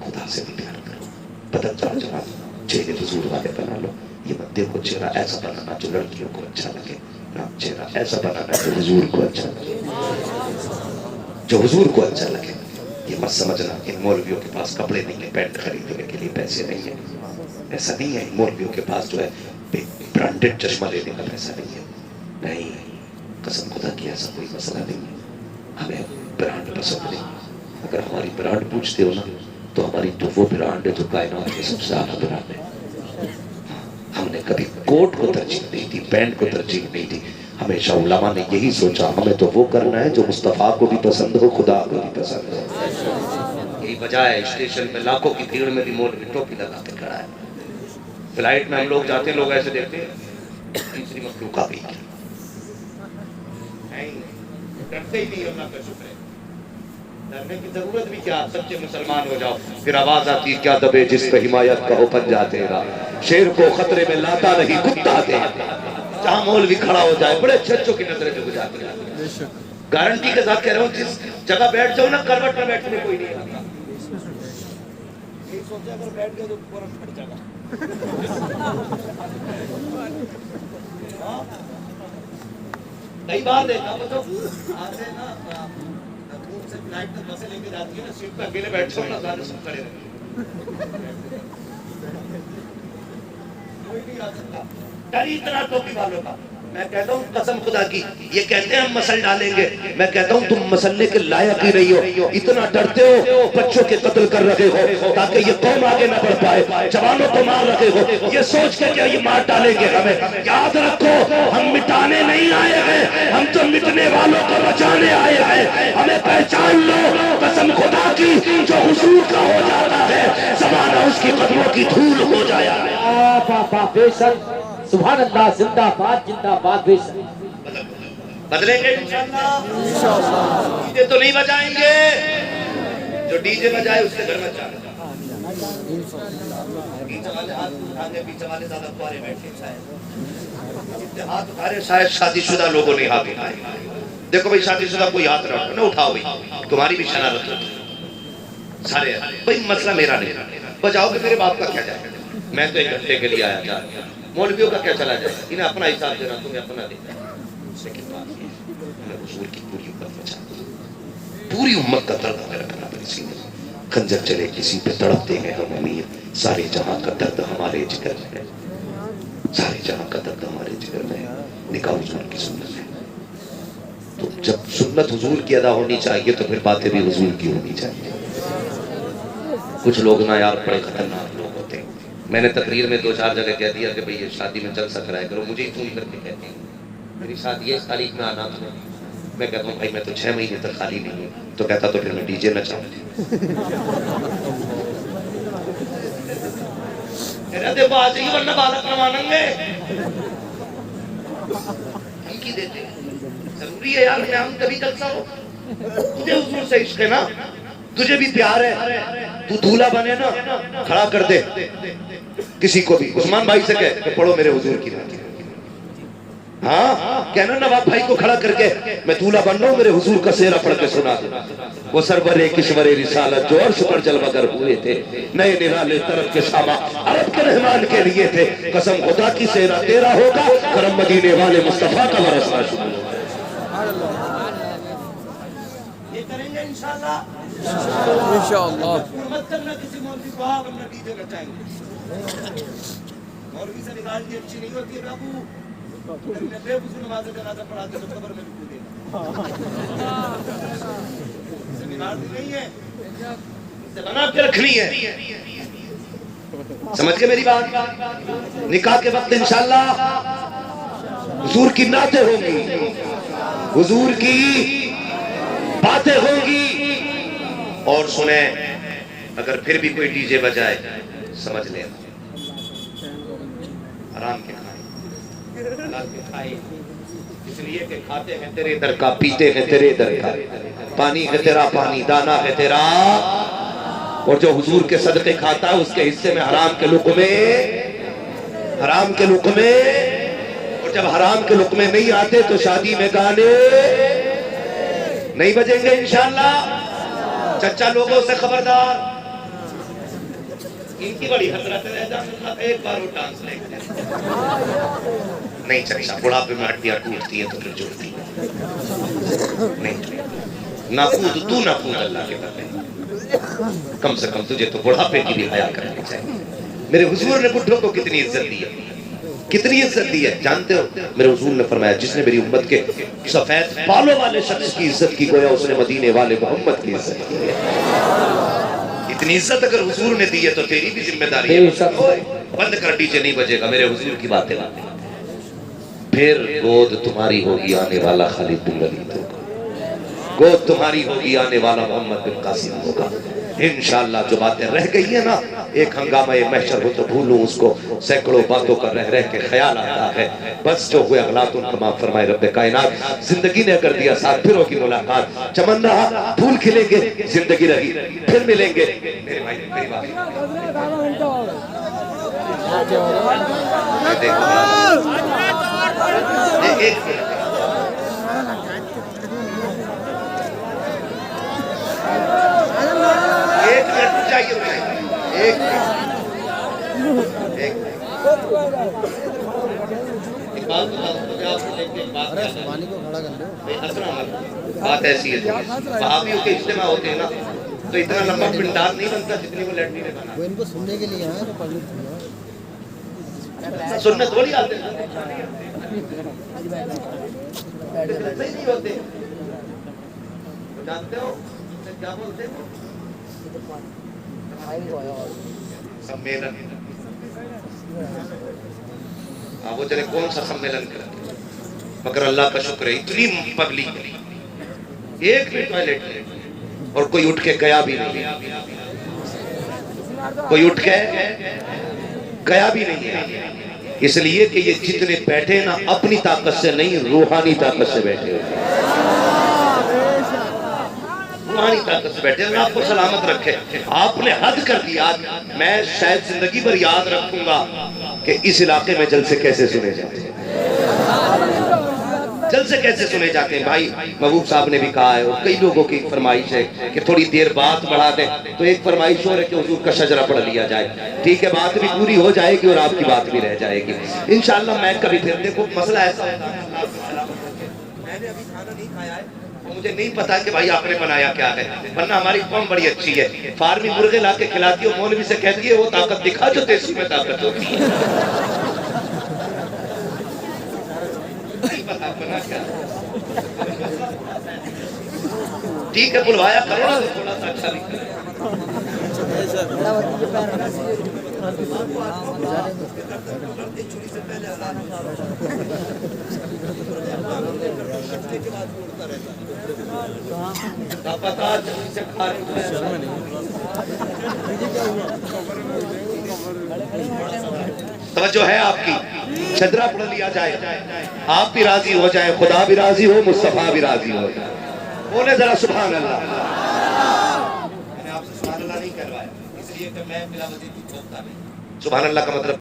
خدا سے بھی پیار کرو، بدل جا جوان چہرے حضور والے بنا لو۔ یہ مت دیکھو چہرہ ایسا بنانا جو لڑکیوں کو اچھا لگے، نہ چہرہ ایسا بنانا جو حضور کو اچھا لگے، جو حضور کو اچھا لگے۔ یہ مت سمجھنا ان مولویوں کے پاس کپڑے نہیں ہیں، پینٹ خریدنے کے لیے پیسے نہیں ہیں، ایسا نہیں ہے۔ ان مولویوں کے پاس جو ہے برانڈڈ چشمہ لینے کا پیسہ نہیں ہے، نہیں، قسم خدا کی ایسا کوئی مسئلہ نہیں ہے۔ ہمیں برانڈ پسند نہیں، اگر ہماری برانڈ پوچھتے ہو نا تو ہماری تو وہ برانڈ ہے جو کائنات کے سب سے اعلیٰ برانڈ ہے۔ ہم نے کبھی کوٹ کو ترجیح نہیں دی، پینٹ کو ترجیح نہیں دی، ہمیشہ علماء نے یہی سوچا ہمیں تو وہ کرنا ہے جو مصطفیٰ کو بھی پسند ہو، خدا کو بھی پسند ہو۔ یہی وجہ ہے اسٹیشن میں لاکھوں کی بھیڑ میں بھی مولوی ٹوپی لگا کے کھڑا ہے۔ فلائٹ میں ہم لوگ جاتے ہیں، لوگ ایسے دیکھتے ہیں تیسری مخلوق آ گئی، ڈرتے ہی نہیں، اللہ کا شکر ہے، ڈرنے کی ضرورت بھی کیا، سچے مسلمان ہو جاؤ۔ پھر آواز آتی کیا دبے جس پہ حمایت کا ہو پنجہ تیرا، شیر کو خطرے میں لاتا نہیں کتا دے۔ جہاں مولوی کھڑا ہو جائے بڑے اچھے اچھوں کی نظریں جو گزارتے ہیں، گارنٹی کے ساتھ کہہ رہا ہوں جس جگہ بیٹھ جاؤ نا کروٹ میں بیٹھنے کوئی نہیں آتا۔ سوچا اگر بیٹھ گئے تو پورا پھٹ جائے گا۔ کئی بار دیکھا تو آتے ہیں نا روم سے فلائٹ میں بسیں لے کے جاتی ہے نا، سیٹ پہ اکیلے بیٹھ جاؤ نا، سارے سب کھڑے رہتے کوئی نہیں آ سکتا، ڈر اتنا ٹوپی والوں کا۔ میں کہتا ہوں قسم خدا کی، یہ کہتے ہیں ہم مسل ڈالیں گے، میں کہتا ہوں تم مسلنے کے لائق ہی نہیں ہو، اتنا ڈرتے ہو، بچوں کے قتل کر رہے ہو تاکہ یہ قوم آگے نہ بڑھ پائے، جوانوں کو مار رہے ہو، یہ سوچ کے کہ یہ مار ڈالیں گے ہمیں۔ یاد رکھو ہم مٹانے نہیں آئے ہیں، ہم تو مٹنے والوں کو بچانے آئے ہیں، ہمیں پہچان لو، قسم خدا کی جو حضور کا ہو جاتا ہے زمانہ اس کی قدموں کی دھول ہو جایا ہے۔ بے شک، سبحان اللہ، زندہ باد زندہ باد، بے شک بدلیں گے انشاءاللہ۔ ڈی جے تو نہیں بجائیں گے، جو ڈی جے بجائے اس کے گھر میں جانا۔ پیچھے والے ہاتھ اٹھانے، پیچھے والے زیادہ پارے بیٹھے، شاید ہاتھ اٹھارے، شاید شادی شدہ لوگوں نے ہاتھ اٹھائے۔ دیکھو بھائی شادی شدہ کوئی ہاتھ نہ اٹھاؤ بھائی، تمہاری بھی شرارت ہوتی سارے، کوئی مسئلہ میرا نہیں، بجاؤ کہ میرے باپ کا کیا جائے، میں تو ایک گھنٹے کے لیے آیا تھا، مولویوں کا کیا چلا جائے، انہیں اپنا حساب دینا، تمہیں اپنا دینا۔ لیکن بات یہ ہے حضور کی پوری امت بچا دی، پوری امت کا درد ہمیں رکھنا اپنے سینے میں۔ خنجر چلے کسی پہ تڑپتے ہیں ہم امیر، سارے جہاں کا درد ہمارے جگر میں ہے، سارے جہاں کا درد ہمارے جگر میں ہے۔ نکاح حضور کی سنت ہے، تو جب سنت حضور کی ادا ہونی چاہیے تو پھر باتیں بھی حضور کی ہونی چاہیے۔ کچھ لوگ نا یار بڑے خطرناک لوگ ہوتے ہیں، میں نے تقریر میں 2-4 جگہ کہہ دیا کہ بھئی یہ شادی میں جلسہ کرایا کرو، مجھے ہی فون کر کے کہتے ہیں میری شادی ہے اس تاریخ میں آنا تھا، میں کہتا ہوں بھائی میں تو 6 مہینے تک خالی نہیں ہوں، تو کہتا تو پھر میں ڈی جے نچاؤں۔ دیکھو آج ہی ورنہ بالک نہ مانیں گے، ہم کی دیتے ہیں، ضروری ہے یار میں ہم کبھی جلسہ ہو، تجھے حضور سے عشق ہے نا، تجھے بھی پیار ہے، تو دھولا بنے نا، کھڑا کر دے کسی کو بھی، عثمان بھائی سے کہے کہ پڑھو میرے حضور کی بات، ہاں کہنا نواب بھائی کو کھڑا کر کے میں دھولا بن رہا ہوں، میرے حضور کا سیرہ پڑھ کے سنا دے۔ وہ سرور کشور رسالت جو عرش پر جلوہ گر ہوئے تھے، نئے نرالے طرف کے ساما عرب کے رحمان کے لیے تھے، قسم خدا کی سیرہ تیرا ہوگا، کرم مدینے والے مصطفیٰ کا ورثہ شروع یہ کریں گے انشاءاللہ، انشاءاللہ مت کرنا کسی مولوی کو ورنہ ڈی جے بچائیں گے، مولوی سے نکال دی اچھی نہیں ہوتی ہے بابو، بے وضو نماز جنازہ پڑھاتے تو قبر میں بھی کودے سمینار دی نہیں ہے، اسے بنا کے رکھنی ہے، سمجھ کے میری بات۔ نکاح کے وقت انشاءاللہ حضور کی نعتیں ہوں گی، حضور کی باتیں ہوں گی، اور سنیں اگر پھر بھی کوئی ڈی جے بجائے سمجھ لیں حرام کے حلال کے کھائے، اس لیے کہ کھاتے ہیں تیرے در کا، پیتے ہیں تیرے در کا، پانی ہے تیرا پانی، دانا ہے تیرا، اور جو حضور کے صدقے کھاتا ہے اس کے حصے میں حرام کے لقمے، حرام کے لقمے، اور جب حرام کے لقمے نہیں آتے تو شادی میں گانے نہیں بجیں گے انشاءاللہ۔ چچا لوگوں سے خبردار، ان کی بڑی حضرت ہے، ایک بار وہ ڈانس لے گئے نہیں چچا، بڑھاپے میں ہڈیاں ٹوٹتی ہیں تو پھر جڑتی ہیں، نہیں نہ کود تو نہ کود اللہ کے بندے، کم سے کم تجھے تو بڑھاپے کی بھی حیا کرنی چاہیے۔ میرے حضور نے بڈھوں کو کتنی عزت دی ہے، کتنی عزت دی ہے جانتے ہو؟ میرے حضور نے فرمایا جس نے میری امت کے سفید بالوں والے شخص کی عزت کی گویا اس نے مدینے والے محمد کی عزت کی ہے۔ اتنی عزت اگر حضور نے دی ہے تو تیری بھی ذمہ داری ہے، بند کر ڈی جے نہیں بجے گا، میرے حضور کی باتیں باتیں، پھر گود تمہاری ہوگی آنے والا خالد بن ولید ہوگا، گود تمہاری ہوگی آنے والا محمد بن قاسم ہوگا انشاءاللہ۔ جو باتیں رہ گئی ہیں نا، ایک ہنگامہ محشر ہو تو بھولوں اس کو، سینکڑوں باتوں کا رہ رہ کے خیال آتا ہے، بس جو ہوئے اغلاط ان کا معاف فرمائے رب کائنات۔ زندگی نے کر دیا ساتھ، پھر ہوگی ملاقات، چمن رہا پھول کھلیں گے، زندگی رہی پھر ملیں گے۔ میرے بھائی میری بات ایک منٹ چاہیے، ایک بات ایسی ہے، وہابیوں کے اجتماع ہوتے ہیں نا تو اتنا لمبا پنڈال نہیں بنتا جتنی وہ لڑنی نے بنا، وہ ان کو سننے کے لیے آئے تو پڑھنے سننے تھوڑی آتے ہیں۔ جلسے نہیں ہوتے، جانتے ہو کیا بولتے ہیں؟ سمیلن۔ وہ چلے کون سا سمیلن کرتے، مگر اللہ کا شکر ہے اتنی پبلک ہے، ایک بھی ٹوائلٹ نہیں اور کوئی اٹھ کے گیا بھی نہیں، کوئی اٹھ کے گیا بھی نہیں ہے، اس لیے کہ یہ جتنے بیٹھے نا اپنی طاقت سے نہیں روحانی طاقت سے بیٹھے ہوئے، روحانی طاقت سے بیٹھے ہیں۔ آپ کو سلامت رکھے، آپ نے حد کر دیا۔ میں شاید زندگی بھر یاد رکھوں گا کہ اس علاقے میں جلسے کیسے سنے جاتے ہیں، جلسے کیسے سنے جاتے ہیں۔ بھائی محبوب صاحب نے بھی کہا ہے اور کئی لوگوں کی فرمائش ہے کہ تھوڑی دیر بات بڑھا دیں، تو ایک فرمائش اور ہے کہ حضور کا شجرہ پڑھ لیا جائے، ٹھیک ہے، بات بھی پوری ہو جائے گی اور آپ کی بات بھی رہ جائے گی انشاءاللہ۔ میں کبھی پھر دیکھو مسئلہ ایسا ہوتا ہے، میں نے ابھی کھانا نہیں کھایا ہے، مجھے نہیں پتا کہ بھائی آپ نے بنایا کیا ہے، ورنہ ہماری قوم بڑی اچھی ہے، فارمی مرغے لا کے کھلاتی ہے، مولوی سے کہتی ہے وہ طاقت دکھا جو دیسی میں طاقت ہوتی ہے، ٹھیک ہے، بلوایا کرو نا تھوڑا سا اچھا لکھا ہے۔ توجہ ہے آپ کی، شجرہ پڑھ لیا جائے، آپ بھی راضی ہو جائے، خدا بھی راضی ہو، مصطفیٰ بھی راضی ہو جائے، بولے ذرا سبحان اللہ۔ میں نے آپ سے سبحان اللہ نہیں کروایا، اس لیے کہ میں بلا وجہ کی چھوڑتا نہیں، سبحان اللہ کا مطلب